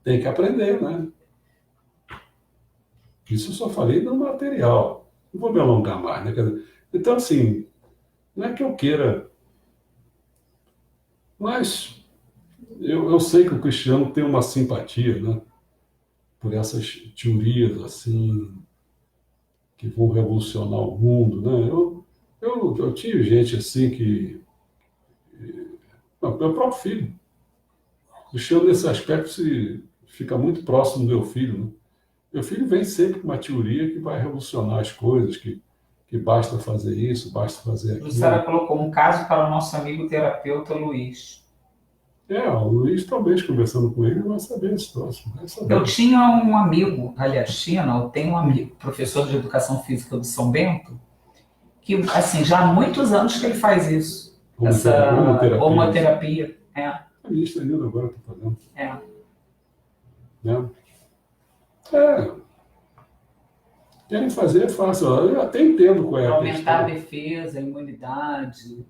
tem que aprender, né? Isso eu só falei no material. Não vou me alongar mais, né? Então, assim, não é que eu queira, mas eu sei que o Cristiano tem uma simpatia, né? Por essas teorias, assim, que vão revolucionar o mundo, né? Eu tive gente assim que... Não, meu próprio filho. O Cristiano, nesse aspecto, fica muito próximo do meu filho, né? Meu filho vem sempre com uma teoria que vai revolucionar as coisas, que basta fazer isso, basta fazer aquilo. A senhora colocou um caso para o nosso amigo terapeuta Luiz. O Luiz, talvez, conversando com ele, vai saber esse troço. Eu tinha um amigo, aliás, eu tenho um amigo, professor de Educação Física do São Bento, que, assim, já há muitos anos que ele faz isso. Essa homoterapia. A gente está indo agora, estou fazendo. Né? Querem fazer é fácil. Eu até entendo qual é a aumentar a defesa, a imunidade.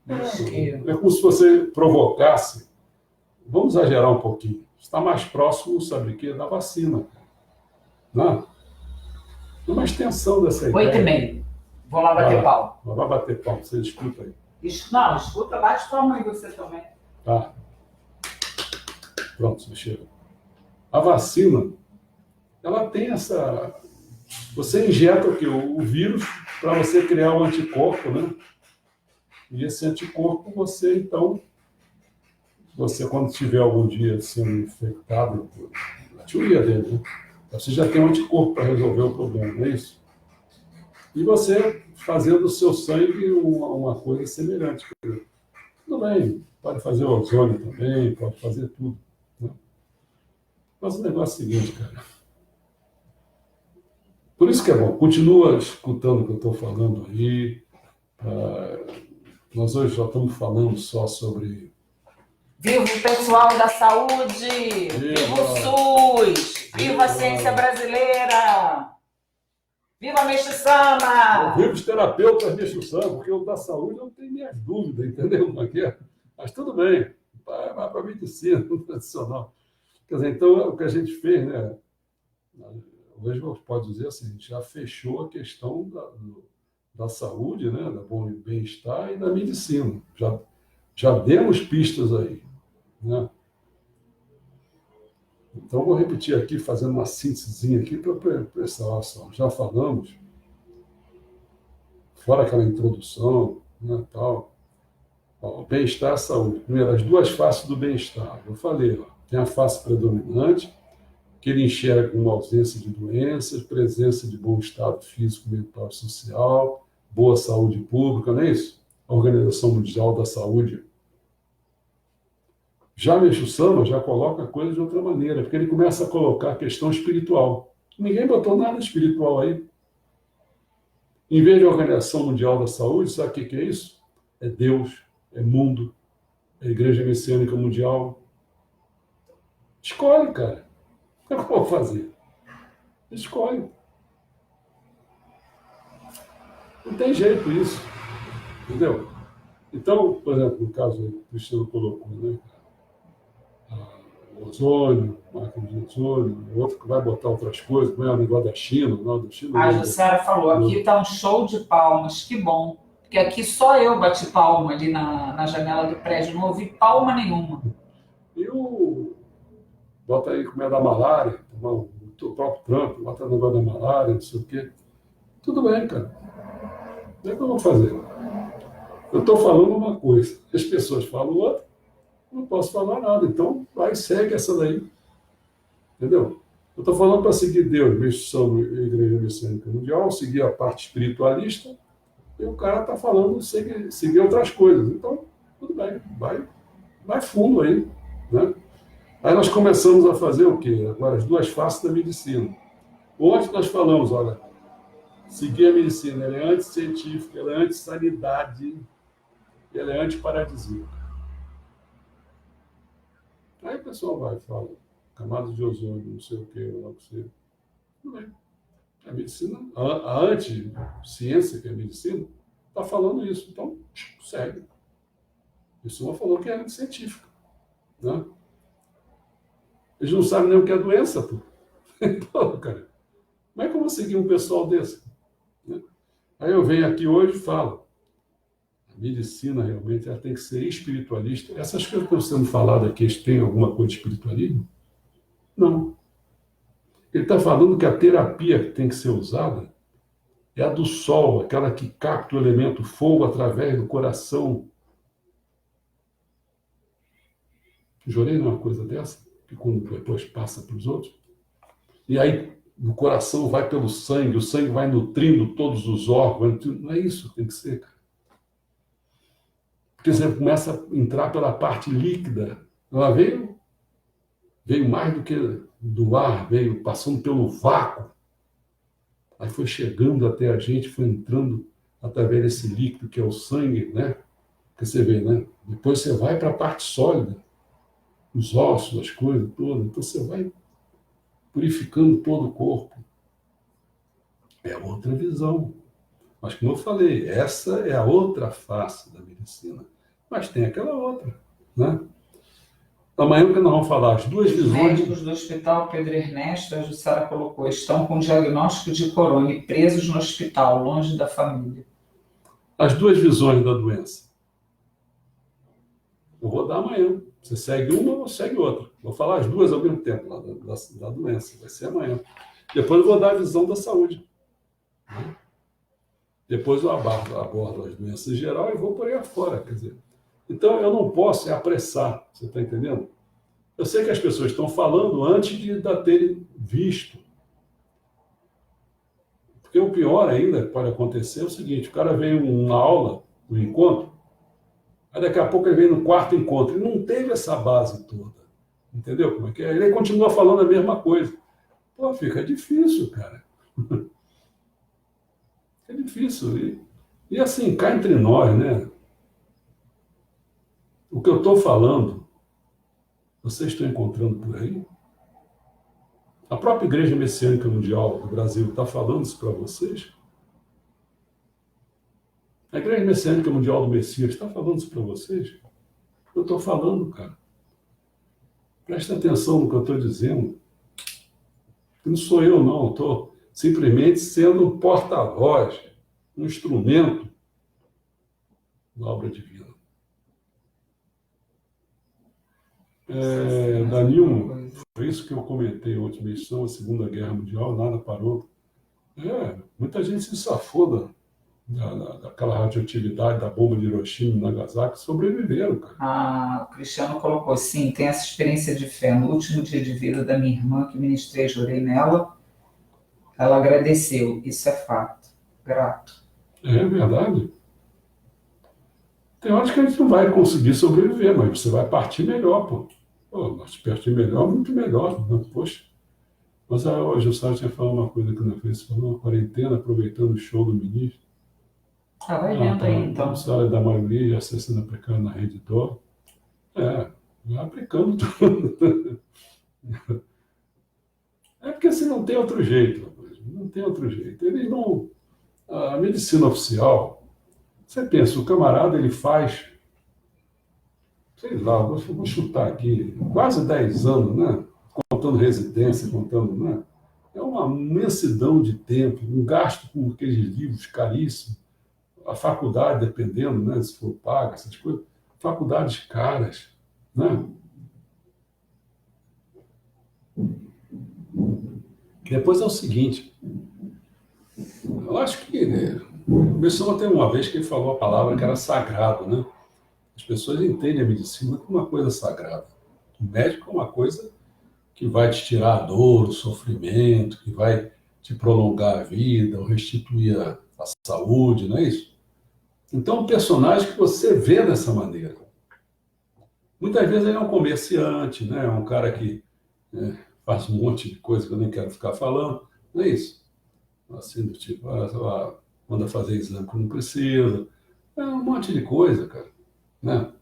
É como se você provocasse. Vamos exagerar um pouquinho. Está mais próximo, sabe o quê? Da vacina. Não? É uma extensão dessa ideia. 8h30. Vou lá bater pau. Vai lá bater pau. Você escuta aí. Não, escuta, bate palma aí você também. Tá. Pronto, chega. A vacina, ela tem essa... Você injeta o quê? O vírus para você criar um anticorpo, né? E esse anticorpo, você, então, você, quando tiver algum dia sendo infectado, a teoria dele, né? Você já tem um anticorpo para resolver o problema, não é isso? E você fazendo do seu sangue uma coisa semelhante. Tudo bem, pode fazer o ozônio também, pode fazer tudo. Né? Mas o negócio é o seguinte, cara. Por isso que é bom, continua escutando o que eu estou falando aí. Nós hoje já estamos falando só sobre. Viva o pessoal da saúde! Viva o SUS! Viva a ciência brasileira! Viva a Meixo-sama! Viva os terapeutas Meixo-sama, porque o da saúde eu não tenho minhas dúvidas, entendeu? Mas tudo bem, vai para a medicina tradicional. Quer dizer, então, o que a gente fez, né? Hoje eu posso dizer assim, a gente já fechou a questão da saúde, né? Da bem-estar e da medicina. Já demos pistas aí, né? Então, vou repetir aqui, fazendo uma síntesezinha aqui para prestar atenção. Já falamos, fora aquela introdução, né, tal, ó, bem-estar e saúde. Primeiro, as duas faces do bem-estar. Eu falei, ó, tem a face predominante, que ele enxerga uma ausência de doenças, presença de bom estado físico, mental e social, boa saúde pública, não é isso? A Organização Mundial da Saúde. Já Meixo-sama já coloca a coisa de outra maneira, porque ele começa a colocar a questão espiritual. Ninguém botou nada espiritual aí. Em vez de Organização Mundial da Saúde, sabe o que é isso? É Deus, é mundo, é a Igreja Messiânica Mundial. Escolhe, cara. O que eu vou fazer? Escolhe. Não tem jeito isso. Entendeu? Então, por exemplo, no caso que o Cristiano colocou, né? O ozônio, máquina de ozônio, outro que vai botar outras coisas, como é o negócio da China, não, da China. A Jussara falou, aqui está um show de palmas, que bom. Porque aqui só eu bati palma ali na janela do prédio, não ouvi palma nenhuma. E bota aí como é da malária, o próprio Trump, bota o negócio da malária, não sei o quê. Tudo bem, cara. O que eu vou fazer? Eu estou falando uma coisa, as pessoas falam outra, não posso falar nada. Então, vai e segue essa daí. Entendeu? Eu estou falando para seguir Deus, Meixo-sama e a Igreja Messiânica Mundial, seguir a parte espiritualista, e o cara está falando seguir outras coisas. Então, tudo bem, vai fundo aí. Né? Aí nós começamos a fazer o quê? Agora, as duas faces da medicina. Ontem nós falamos, olha, seguir a medicina, ela é anticientífica, ela é antissanidade, ela é antiparadisíaca. Aí o pessoal vai e fala, camada de ozônio, não sei o quê, não sei. Tudo bem. A medicina, a anti-ciência, que é a medicina, está falando isso. Então, segue. Isso não falou que é anticientífica. Né? Eles não sabem nem o que é doença, pô. Então, cara, como é que eu vou seguir um pessoal desse? Né? Aí eu venho aqui hoje e falo, a medicina realmente ela tem que ser espiritualista. Essas coisas que estão sendo faladas aqui, eles têm alguma coisa de espiritualismo? Não. Ele está falando que a terapia que tem que ser usada é a do sol, aquela que capta o elemento fogo através do coração. Jurei numa coisa dessa, que quando depois passa para os outros. E aí o coração vai pelo sangue, o sangue vai nutrindo todos os órgãos. Não é isso que tem que ser, cara. Porque você começa a entrar pela parte líquida. Ela veio mais do que do ar, veio passando pelo vácuo. Aí foi chegando até a gente, foi entrando através desse líquido que é o sangue, né? Que você vê, né? Depois você vai para a parte sólida, os ossos, as coisas todas. Então você vai purificando todo o corpo. É outra visão. Mas como eu falei, essa é a outra face da medicina. Mas tem aquela outra, né? Amanhã que nós vamos falar as duas visões. Os médicos do Hospital Pedro Ernesto, a Jussara colocou, estão com diagnóstico de corona e presos no hospital, longe da família. As duas visões da doença. Eu vou dar amanhã. Você segue uma ou segue outra. Vou falar as duas ao mesmo tempo lá da doença. Vai ser amanhã. Depois eu vou dar a visão da saúde. Depois eu abordo as doenças em geral e vou por aí afora, quer dizer. Então, eu não posso apressar, você está entendendo? Eu sei que as pessoas estão falando antes de terem visto. Porque o pior ainda que pode acontecer é o seguinte, o cara vem uma aula, um encontro, aí daqui a pouco ele vem no quarto encontro, e não teve essa base toda. Entendeu como é que é? Ele continua falando a mesma coisa. Pô, fica difícil, cara. É difícil. E assim, cá entre nós, né? O que eu estou falando, vocês estão encontrando por aí? A própria Igreja Messiânica Mundial do Brasil está falando isso para vocês? A Igreja Messiânica Mundial do Messias está falando isso para vocês? Eu estou falando, cara. Presta atenção no que eu estou dizendo. Não sou eu, não. Estou simplesmente sendo um porta-voz, um instrumento da obra divina. Danil, foi isso que eu comentei na última edição, a Segunda Guerra Mundial, nada parou. Muita gente se safou daquela radioatividade da bomba de Hiroshima e Nagasaki, sobreviveram, cara. O Cristiano colocou, sim, tem essa experiência de fé. No último dia de vida da minha irmã, que ministrei e jurei nela, ela agradeceu. Isso é fato. Grato. É verdade. Tem horas que a gente não vai conseguir sobreviver, mas você vai partir melhor, pô. Nós partir melhor, muito melhor. Né? Poxa. Mas hoje o Sérgio tinha falado uma coisa aqui na frente, falou uma quarentena, aproveitando o show do ministro. Vai vendo aí, então. O salário da maioria já está sendo aplicado na rede dó. Vai aplicando tudo. É porque assim não tem outro jeito, não tem outro jeito. Eles não. A medicina oficial, você pensa, o camarada ele faz, sei lá, vou chutar aqui, quase 10 anos, né? Contando residência, contando, né? É uma imensidão de tempo, um gasto com aqueles livros caríssimos, a faculdade, dependendo, né? Se for paga, essas coisas, faculdades caras, né? Depois é o seguinte, eu acho que o pessoal tem uma vez que ele falou a palavra que era sagrado, né? As pessoas entendem a medicina como uma coisa sagrada. O médico é uma coisa que vai te tirar a dor, o sofrimento, que vai te prolongar a vida, ou restituir a saúde, não é isso? Então, um personagem que você vê dessa maneira. Muitas vezes ele é um comerciante, né? É um cara que faz um monte de coisa que eu nem quero ficar falando, não é isso? Assim, do tipo, manda fazer exame que não precisa. É um monte de coisa, cara, né?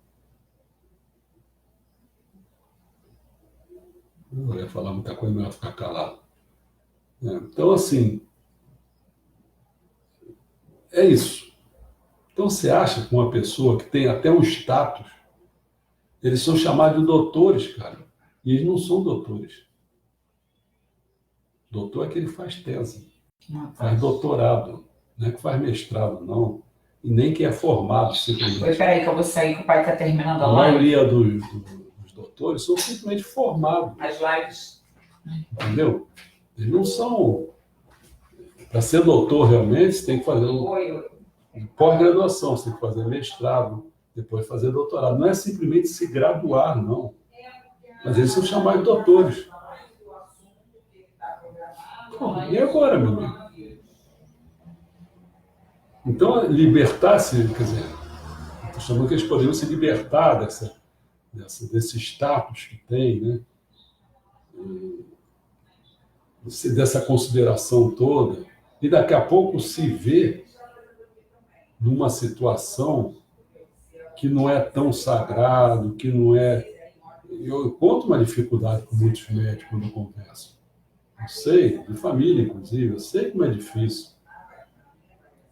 Eu ia falar muita coisa, mas eu ia ficar calado. Então, assim, é isso. Então, você acha que uma pessoa que tem até um status, eles são chamados de doutores, cara, e eles não são doutores. Doutor é que ele faz tese, faz doutorado, não é que faz mestrado, não, e nem que é formado, simplesmente. Peraí, que eu vou sair, que o pai está terminando a A live. maioria dos doutores são simplesmente formados. As lives. Entendeu? Eles não são. Para ser doutor, realmente, você tem que fazer pós-graduação, você tem que fazer mestrado, depois fazer doutorado. Não é simplesmente se graduar, não. Mas eles são chamados de doutores. E agora, meu amigo? Então, libertar-se, quer dizer, estou chamando que eles poderiam se libertar desse status que tem, né? Dessa consideração toda, e daqui a pouco se vê numa situação que não é tão sagrado, que não é... Eu conto uma dificuldade com muitos médicos quando eu converso. Eu sei, de família, inclusive, eu sei como é difícil.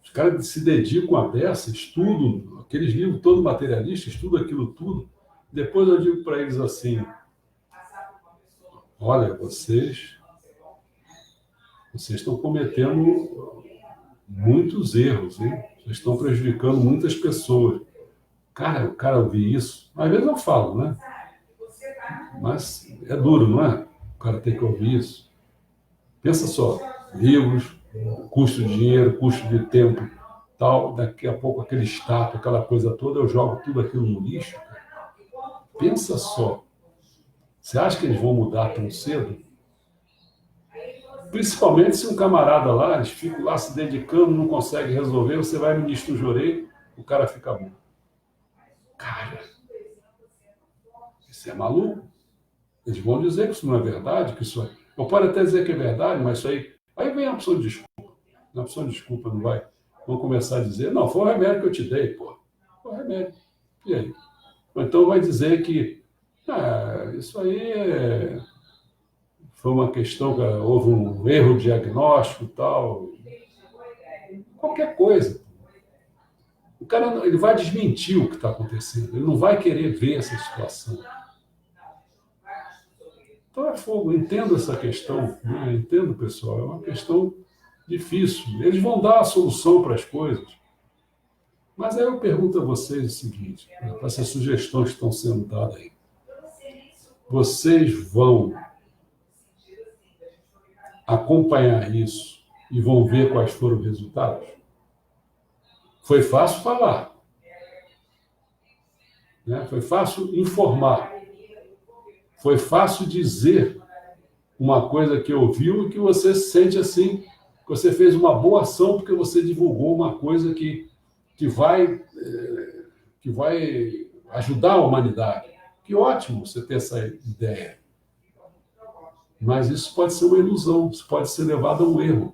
Os caras se dedicam a dessa, estudam aqueles livros todo materialista, estudam aquilo tudo. Depois eu digo para eles assim, olha, vocês estão cometendo muitos erros, hein? Vocês estão prejudicando muitas pessoas. Cara, o cara ouvir isso, às vezes eu falo, né? Mas é duro, não é? O cara tem que ouvir isso. Pensa só, livros, custo de dinheiro, custo de tempo, tal, daqui a pouco aquele status, aquela coisa toda, eu jogo tudo aquilo no lixo. Pensa só, você acha que eles vão mudar tão cedo? Principalmente se um camarada lá, eles ficam lá se dedicando, não consegue resolver, você vai ministro Jorei, o cara fica bom. Cara, isso é maluco. Eles vão dizer que isso não é verdade, que isso é... Eu posso até dizer que é verdade, mas isso aí... Aí vem a opção de desculpa. Na opção de desculpa não vai... Vão começar a dizer, não, foi o remédio que eu te dei, pô. Foi o remédio. E aí? Ou então vai dizer que isso aí foi uma questão, houve um erro diagnóstico e tal. Qualquer coisa. O cara ele vai desmentir o que está acontecendo. Ele não vai querer ver essa situação. Então é fogo. Eu entendo essa questão. Né? Entendo, pessoal. É uma questão difícil. Eles vão dar a solução para as coisas. Mas aí eu pergunto a vocês o seguinte, para essas sugestões que estão sendo dadas aí. Vocês vão acompanhar isso e vão ver quais foram os resultados? Foi fácil falar, né? Foi fácil informar, foi fácil dizer uma coisa que ouviu e que você sente assim, que você fez uma boa ação porque você divulgou uma coisa que vai ajudar a humanidade. Que ótimo você ter essa ideia. Mas isso pode ser uma ilusão, isso pode ser levado a um erro.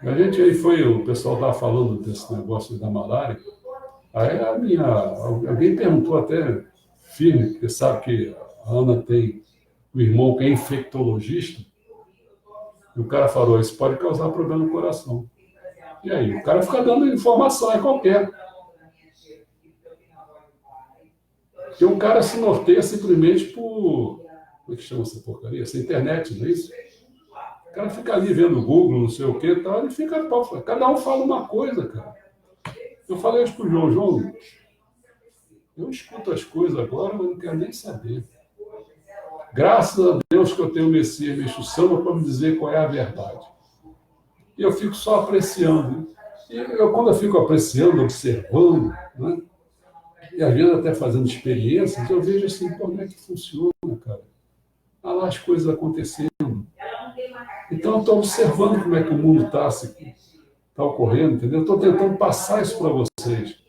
A gente aí o pessoal estava falando desse negócio da malária, aí alguém perguntou até firme, porque sabe que a Ana tem um irmão que é infectologista, e o cara falou, isso pode causar problema no coração. E aí, o cara fica dando informação, é qualquer. Porque um cara se norteia simplesmente por... Como é que chama essa porcaria? Essa internet, não é isso? O cara fica ali vendo o Google, não sei o que, tal, ele fica... Cada um fala uma coisa, cara. Eu falei isso pro João, eu escuto as coisas agora, mas não quero nem saber. Graças a Deus que eu tenho o Messias Meixo Sama para me dizer qual é a verdade. E eu fico só apreciando. E quando eu fico apreciando, observando, né? E às vezes até fazendo experiências, eu vejo assim, como é que funciona, cara. Olha lá as coisas acontecendo. Então eu estou observando como é que o mundo está ocorrendo, entendeu? Estou tentando passar isso para vocês.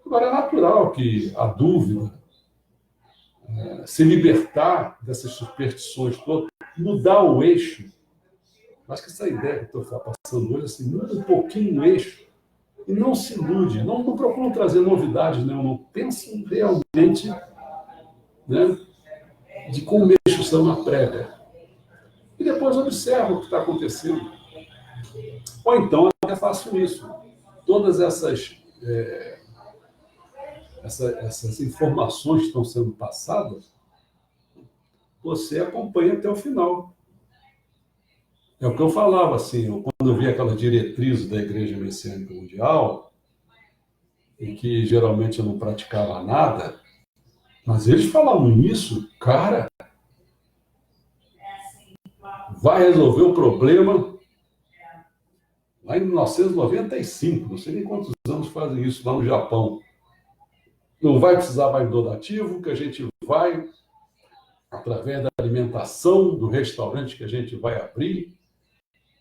Agora é natural que a dúvida, se libertar dessas superstições todas, mudar o eixo. Acho que essa ideia que eu estou passando hoje, assim, muda um pouquinho o eixo e não se ilude, não procuram trazer novidades, não pensam realmente, né, de como o Meixo Sama prega. E depois observa o que está acontecendo. Ou então até faço isso. Todas essas informações que estão sendo passadas, você acompanha até o final. É o que eu falava, assim, quando eu vi aquela diretriz da Igreja Messiânica Mundial, em que geralmente eu não praticava nada, mas eles falavam isso, cara, vai resolver o problema lá em 1995, não sei nem quantos anos fazem isso lá no Japão. Não vai precisar mais de donativo, que a gente vai, através da alimentação, do restaurante que a gente vai abrir,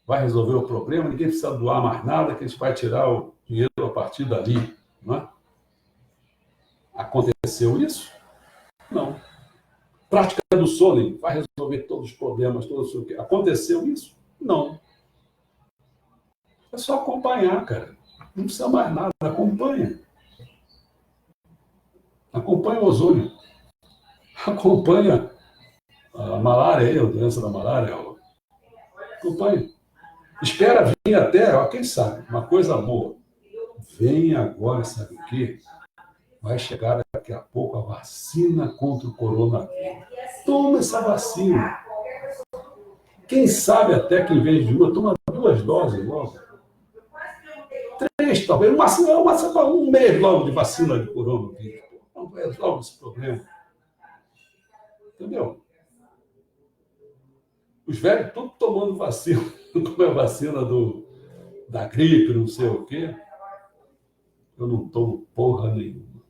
vai resolver o problema, ninguém precisa doar mais nada, que a gente vai tirar o dinheiro a partir dali. Não é? Aconteceu isso? Não. Prática do Solen vai resolver todos os problemas, o que. Aconteceu isso? Não. É só acompanhar, cara. Não precisa mais nada, acompanha. Acompanha o ozônio. Acompanha a malária, a doença da malária. Acompanha. Espera vir até, quem sabe, uma coisa boa. Vem agora, sabe o quê? Vai chegar daqui a pouco a vacina contra o coronavírus. Toma essa vacina. Quem sabe até que em vez de uma, toma 2 doses logo. 3, talvez. Um mês logo de vacina de coronavírus. Não resolve esse problema. Entendeu? Os velhos todos tomando vacina. Como é a vacina do da gripe, não sei o quê. Eu não tomo porra nenhuma.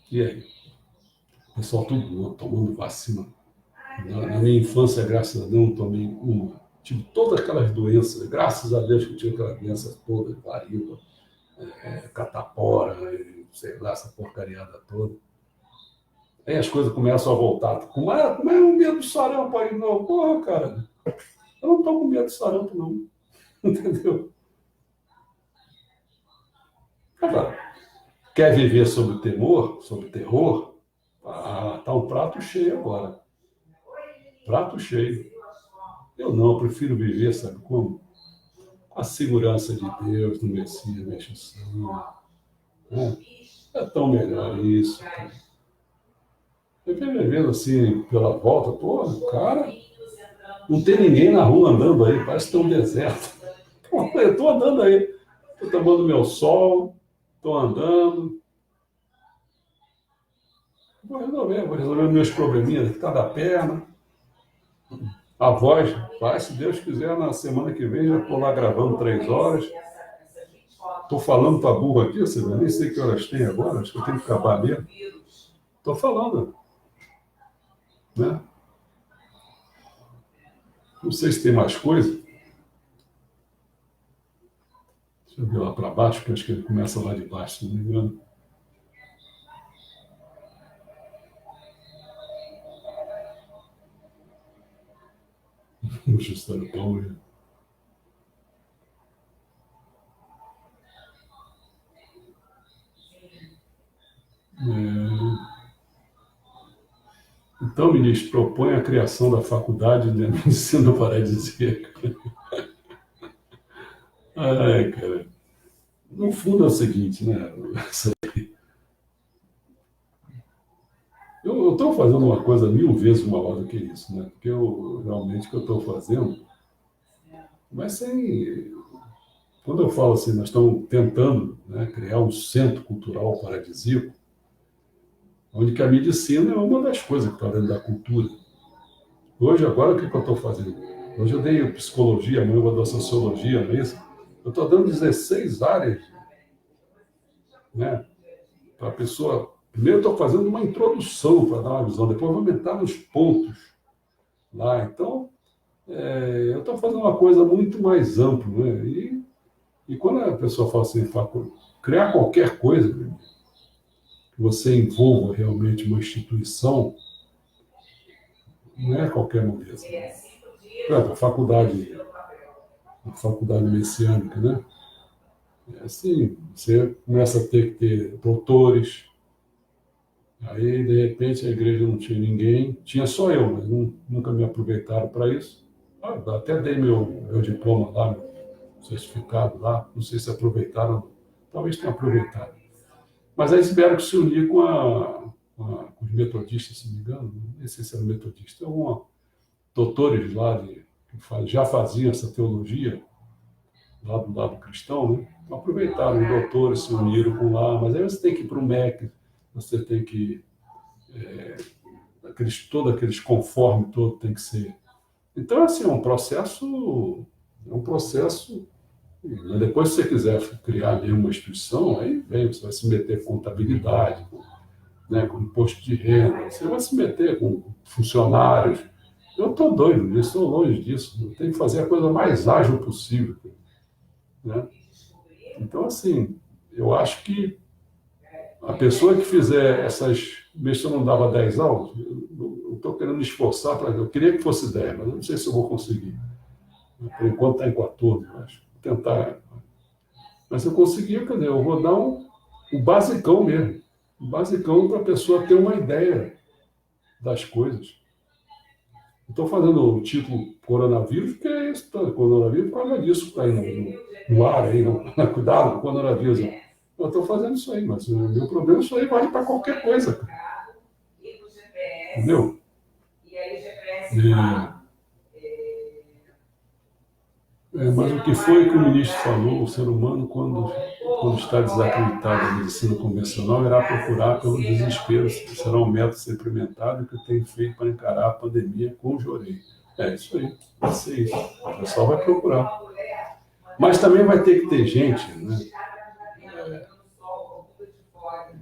E aí? O pessoal tudo tomando vacina. Na minha infância, graças a Deus, não tomei uma. Tive todas aquelas doenças, graças a Deus que eu tive aquelas doenças todas, varíola, catapora, sei lá, essa porcariada toda. Aí as coisas começam a voltar. Como é um medo do sarampo aí? Não, porra, cara. Eu não tô com medo do sarampo, não. Entendeu? Agora, quer viver sob temor, sob terror? Ah, tá um prato cheio agora. Prato cheio. Eu não, eu prefiro viver, sabe como? Com a segurança de Deus, no Messias, na exceção. É tão melhor isso. Cara. Eu venho vivendo assim, pela volta, pô, cara, não tem ninguém na rua andando aí, parece que tem um deserto. Pô, eu tô andando aí, tô tomando meu sol, tô andando. Vou resolver meus probleminhas de cada perna. A voz, vai, se Deus quiser, na semana que vem já estou lá gravando 3 horas. Estou falando para burro aqui, você nem sei que horas tem agora, acho que eu tenho que acabar mesmo. Estou falando, né? Não sei se tem mais coisa. Deixa eu ver lá para baixo, que acho que ele começa lá de baixo, se não me engano. O Juscelio Paulo. Então, ministro, propõe a criação da faculdade de medicina paradisíaca. Ai, cara. No fundo é o seguinte, né? Eu estou fazendo uma coisa 1000 vezes maior do que isso, né? Porque realmente o que eu estou fazendo, mas sem. Quando eu falo assim, nós estamos tentando, né, criar um centro cultural paradisíaco, onde que a medicina é uma das coisas que está dentro da cultura. Hoje, agora, o que eu estou fazendo? Hoje eu dei psicologia, amanhã eu vou dar sociologia, não é isso? Eu estou dando 16 áreas, né, para a pessoa. Primeiro, eu estou fazendo uma introdução para dar uma visão, depois eu vou aumentar nos pontos lá. Então, eu estou fazendo uma coisa muito mais ampla, né? E quando a pessoa fala assim, criar qualquer coisa, que você envolva realmente uma instituição, não é qualquer moleza. Por exemplo, a faculdade messiânica, né? É assim, você começa a ter que ter doutores, aí de repente a igreja não tinha ninguém, tinha só eu, mas nunca me aproveitaram para isso. Até dei meu diploma lá, meu certificado lá, não sei se aproveitaram, talvez tenham aproveitado. Mas aí tiveram que se unir com os metodistas, se não me engano, não sei se era metodista, doutores lá que já faziam essa teologia lá do lado cristão, né? Então aproveitaram, os doutores se uniram com lá, mas aí você tem que ir para o MEC, você tem que todo aqueles conforme todo tem que ser. Então, assim, é um processo. Depois, se você quiser criar uma instituição, aí vem, você vai se meter com contabilidade, né, com imposto de renda, você vai se meter com funcionários. Eu estou doido, eu estou longe disso. Eu tenho que fazer a coisa mais ágil possível. Né? Então, assim, eu acho que a pessoa que fizer essas. Mesmo se eu não dava 10 aulas, eu estou querendo me esforçar para. Eu queria que fosse 10, mas eu não sei se eu vou conseguir. Por enquanto está em 14, eu acho. Vou tentar. Mas se eu conseguir, cadê? Eu vou dar o basicão mesmo. O basicão para a pessoa ter uma ideia das coisas. Estou fazendo o título coronavírus, porque é isso, coronavírus por causa disso que está aí no ar, aí, cuidado com o coronavírus. Eu estou fazendo isso aí, mas o meu problema, isso aí vale para qualquer coisa. Cara. Entendeu? Mas o que foi que o ministro falou? O ser humano, quando está desacreditado da medicina convencional, irá procurar pelo desespero, será um método a ser implementado que eu tenho feito para encarar a pandemia, conjurei. É isso aí. Vai ser isso. O pessoal vai procurar. Mas também vai ter que ter gente, né?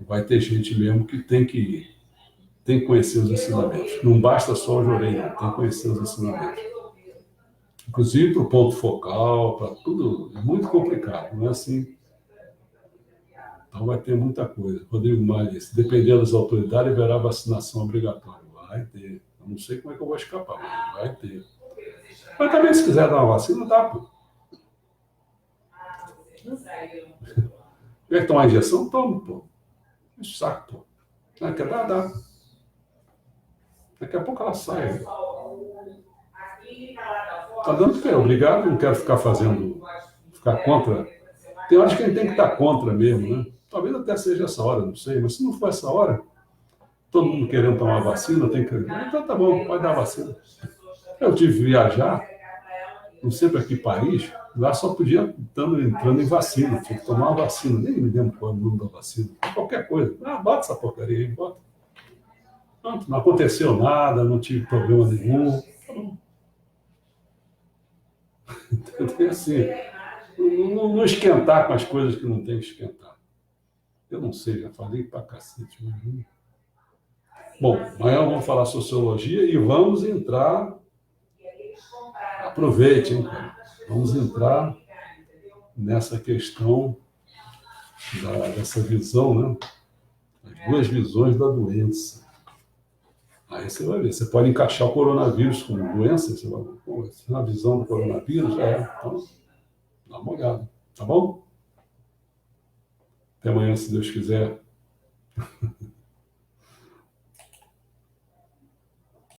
Vai ter gente mesmo que tem que conhecer os ensinamentos. Não basta só o jorei, não. Tem que conhecer os ensinamentos. Inclusive para o ponto focal, para tudo. É muito complicado, não é assim? Então vai ter muita coisa. Rodrigo Maia disse, dependendo das autoridades, haverá vacinação obrigatória. Vai ter. Eu não sei como é que eu vou escapar, mas vai ter. Mas também, se quiser dar uma vacina, dá, pô. Quer tomar injeção? Toma, pô. Enche o saco, pô. Ah, quer dar? Dá. Daqui a pouco ela sai. Tá dando porque é obrigado, não quero ficar fazendo, ficar contra. Tem horas que a gente tem que estar contra mesmo, né? Talvez até seja essa hora, não sei, mas se não for essa hora, todo mundo querendo tomar vacina, tem que. Então tá bom, pode dar vacina. Eu tive que viajar, não sei para que país, lá só podia entrando em vacina, tinha que tomar uma vacina, nem me lembro qual é o nome da vacina, qualquer coisa. Ah, bota essa porcaria aí, bota. Não aconteceu nada, não tive problema nenhum. Então, assim, não esquentar com as coisas que não tem que esquentar. Eu não sei, já falei pra cacete. Mas... Bom, amanhã vamos falar sociologia e vamos entrar. Aproveite, hein, cara. Vamos entrar nessa questão dessa visão, né? As duas visões da doença. Aí você vai ver, você pode encaixar o coronavírus como doença, você vai ver, na visão do coronavírus, já é. Então, dá uma olhada, tá bom? Até amanhã, se Deus quiser.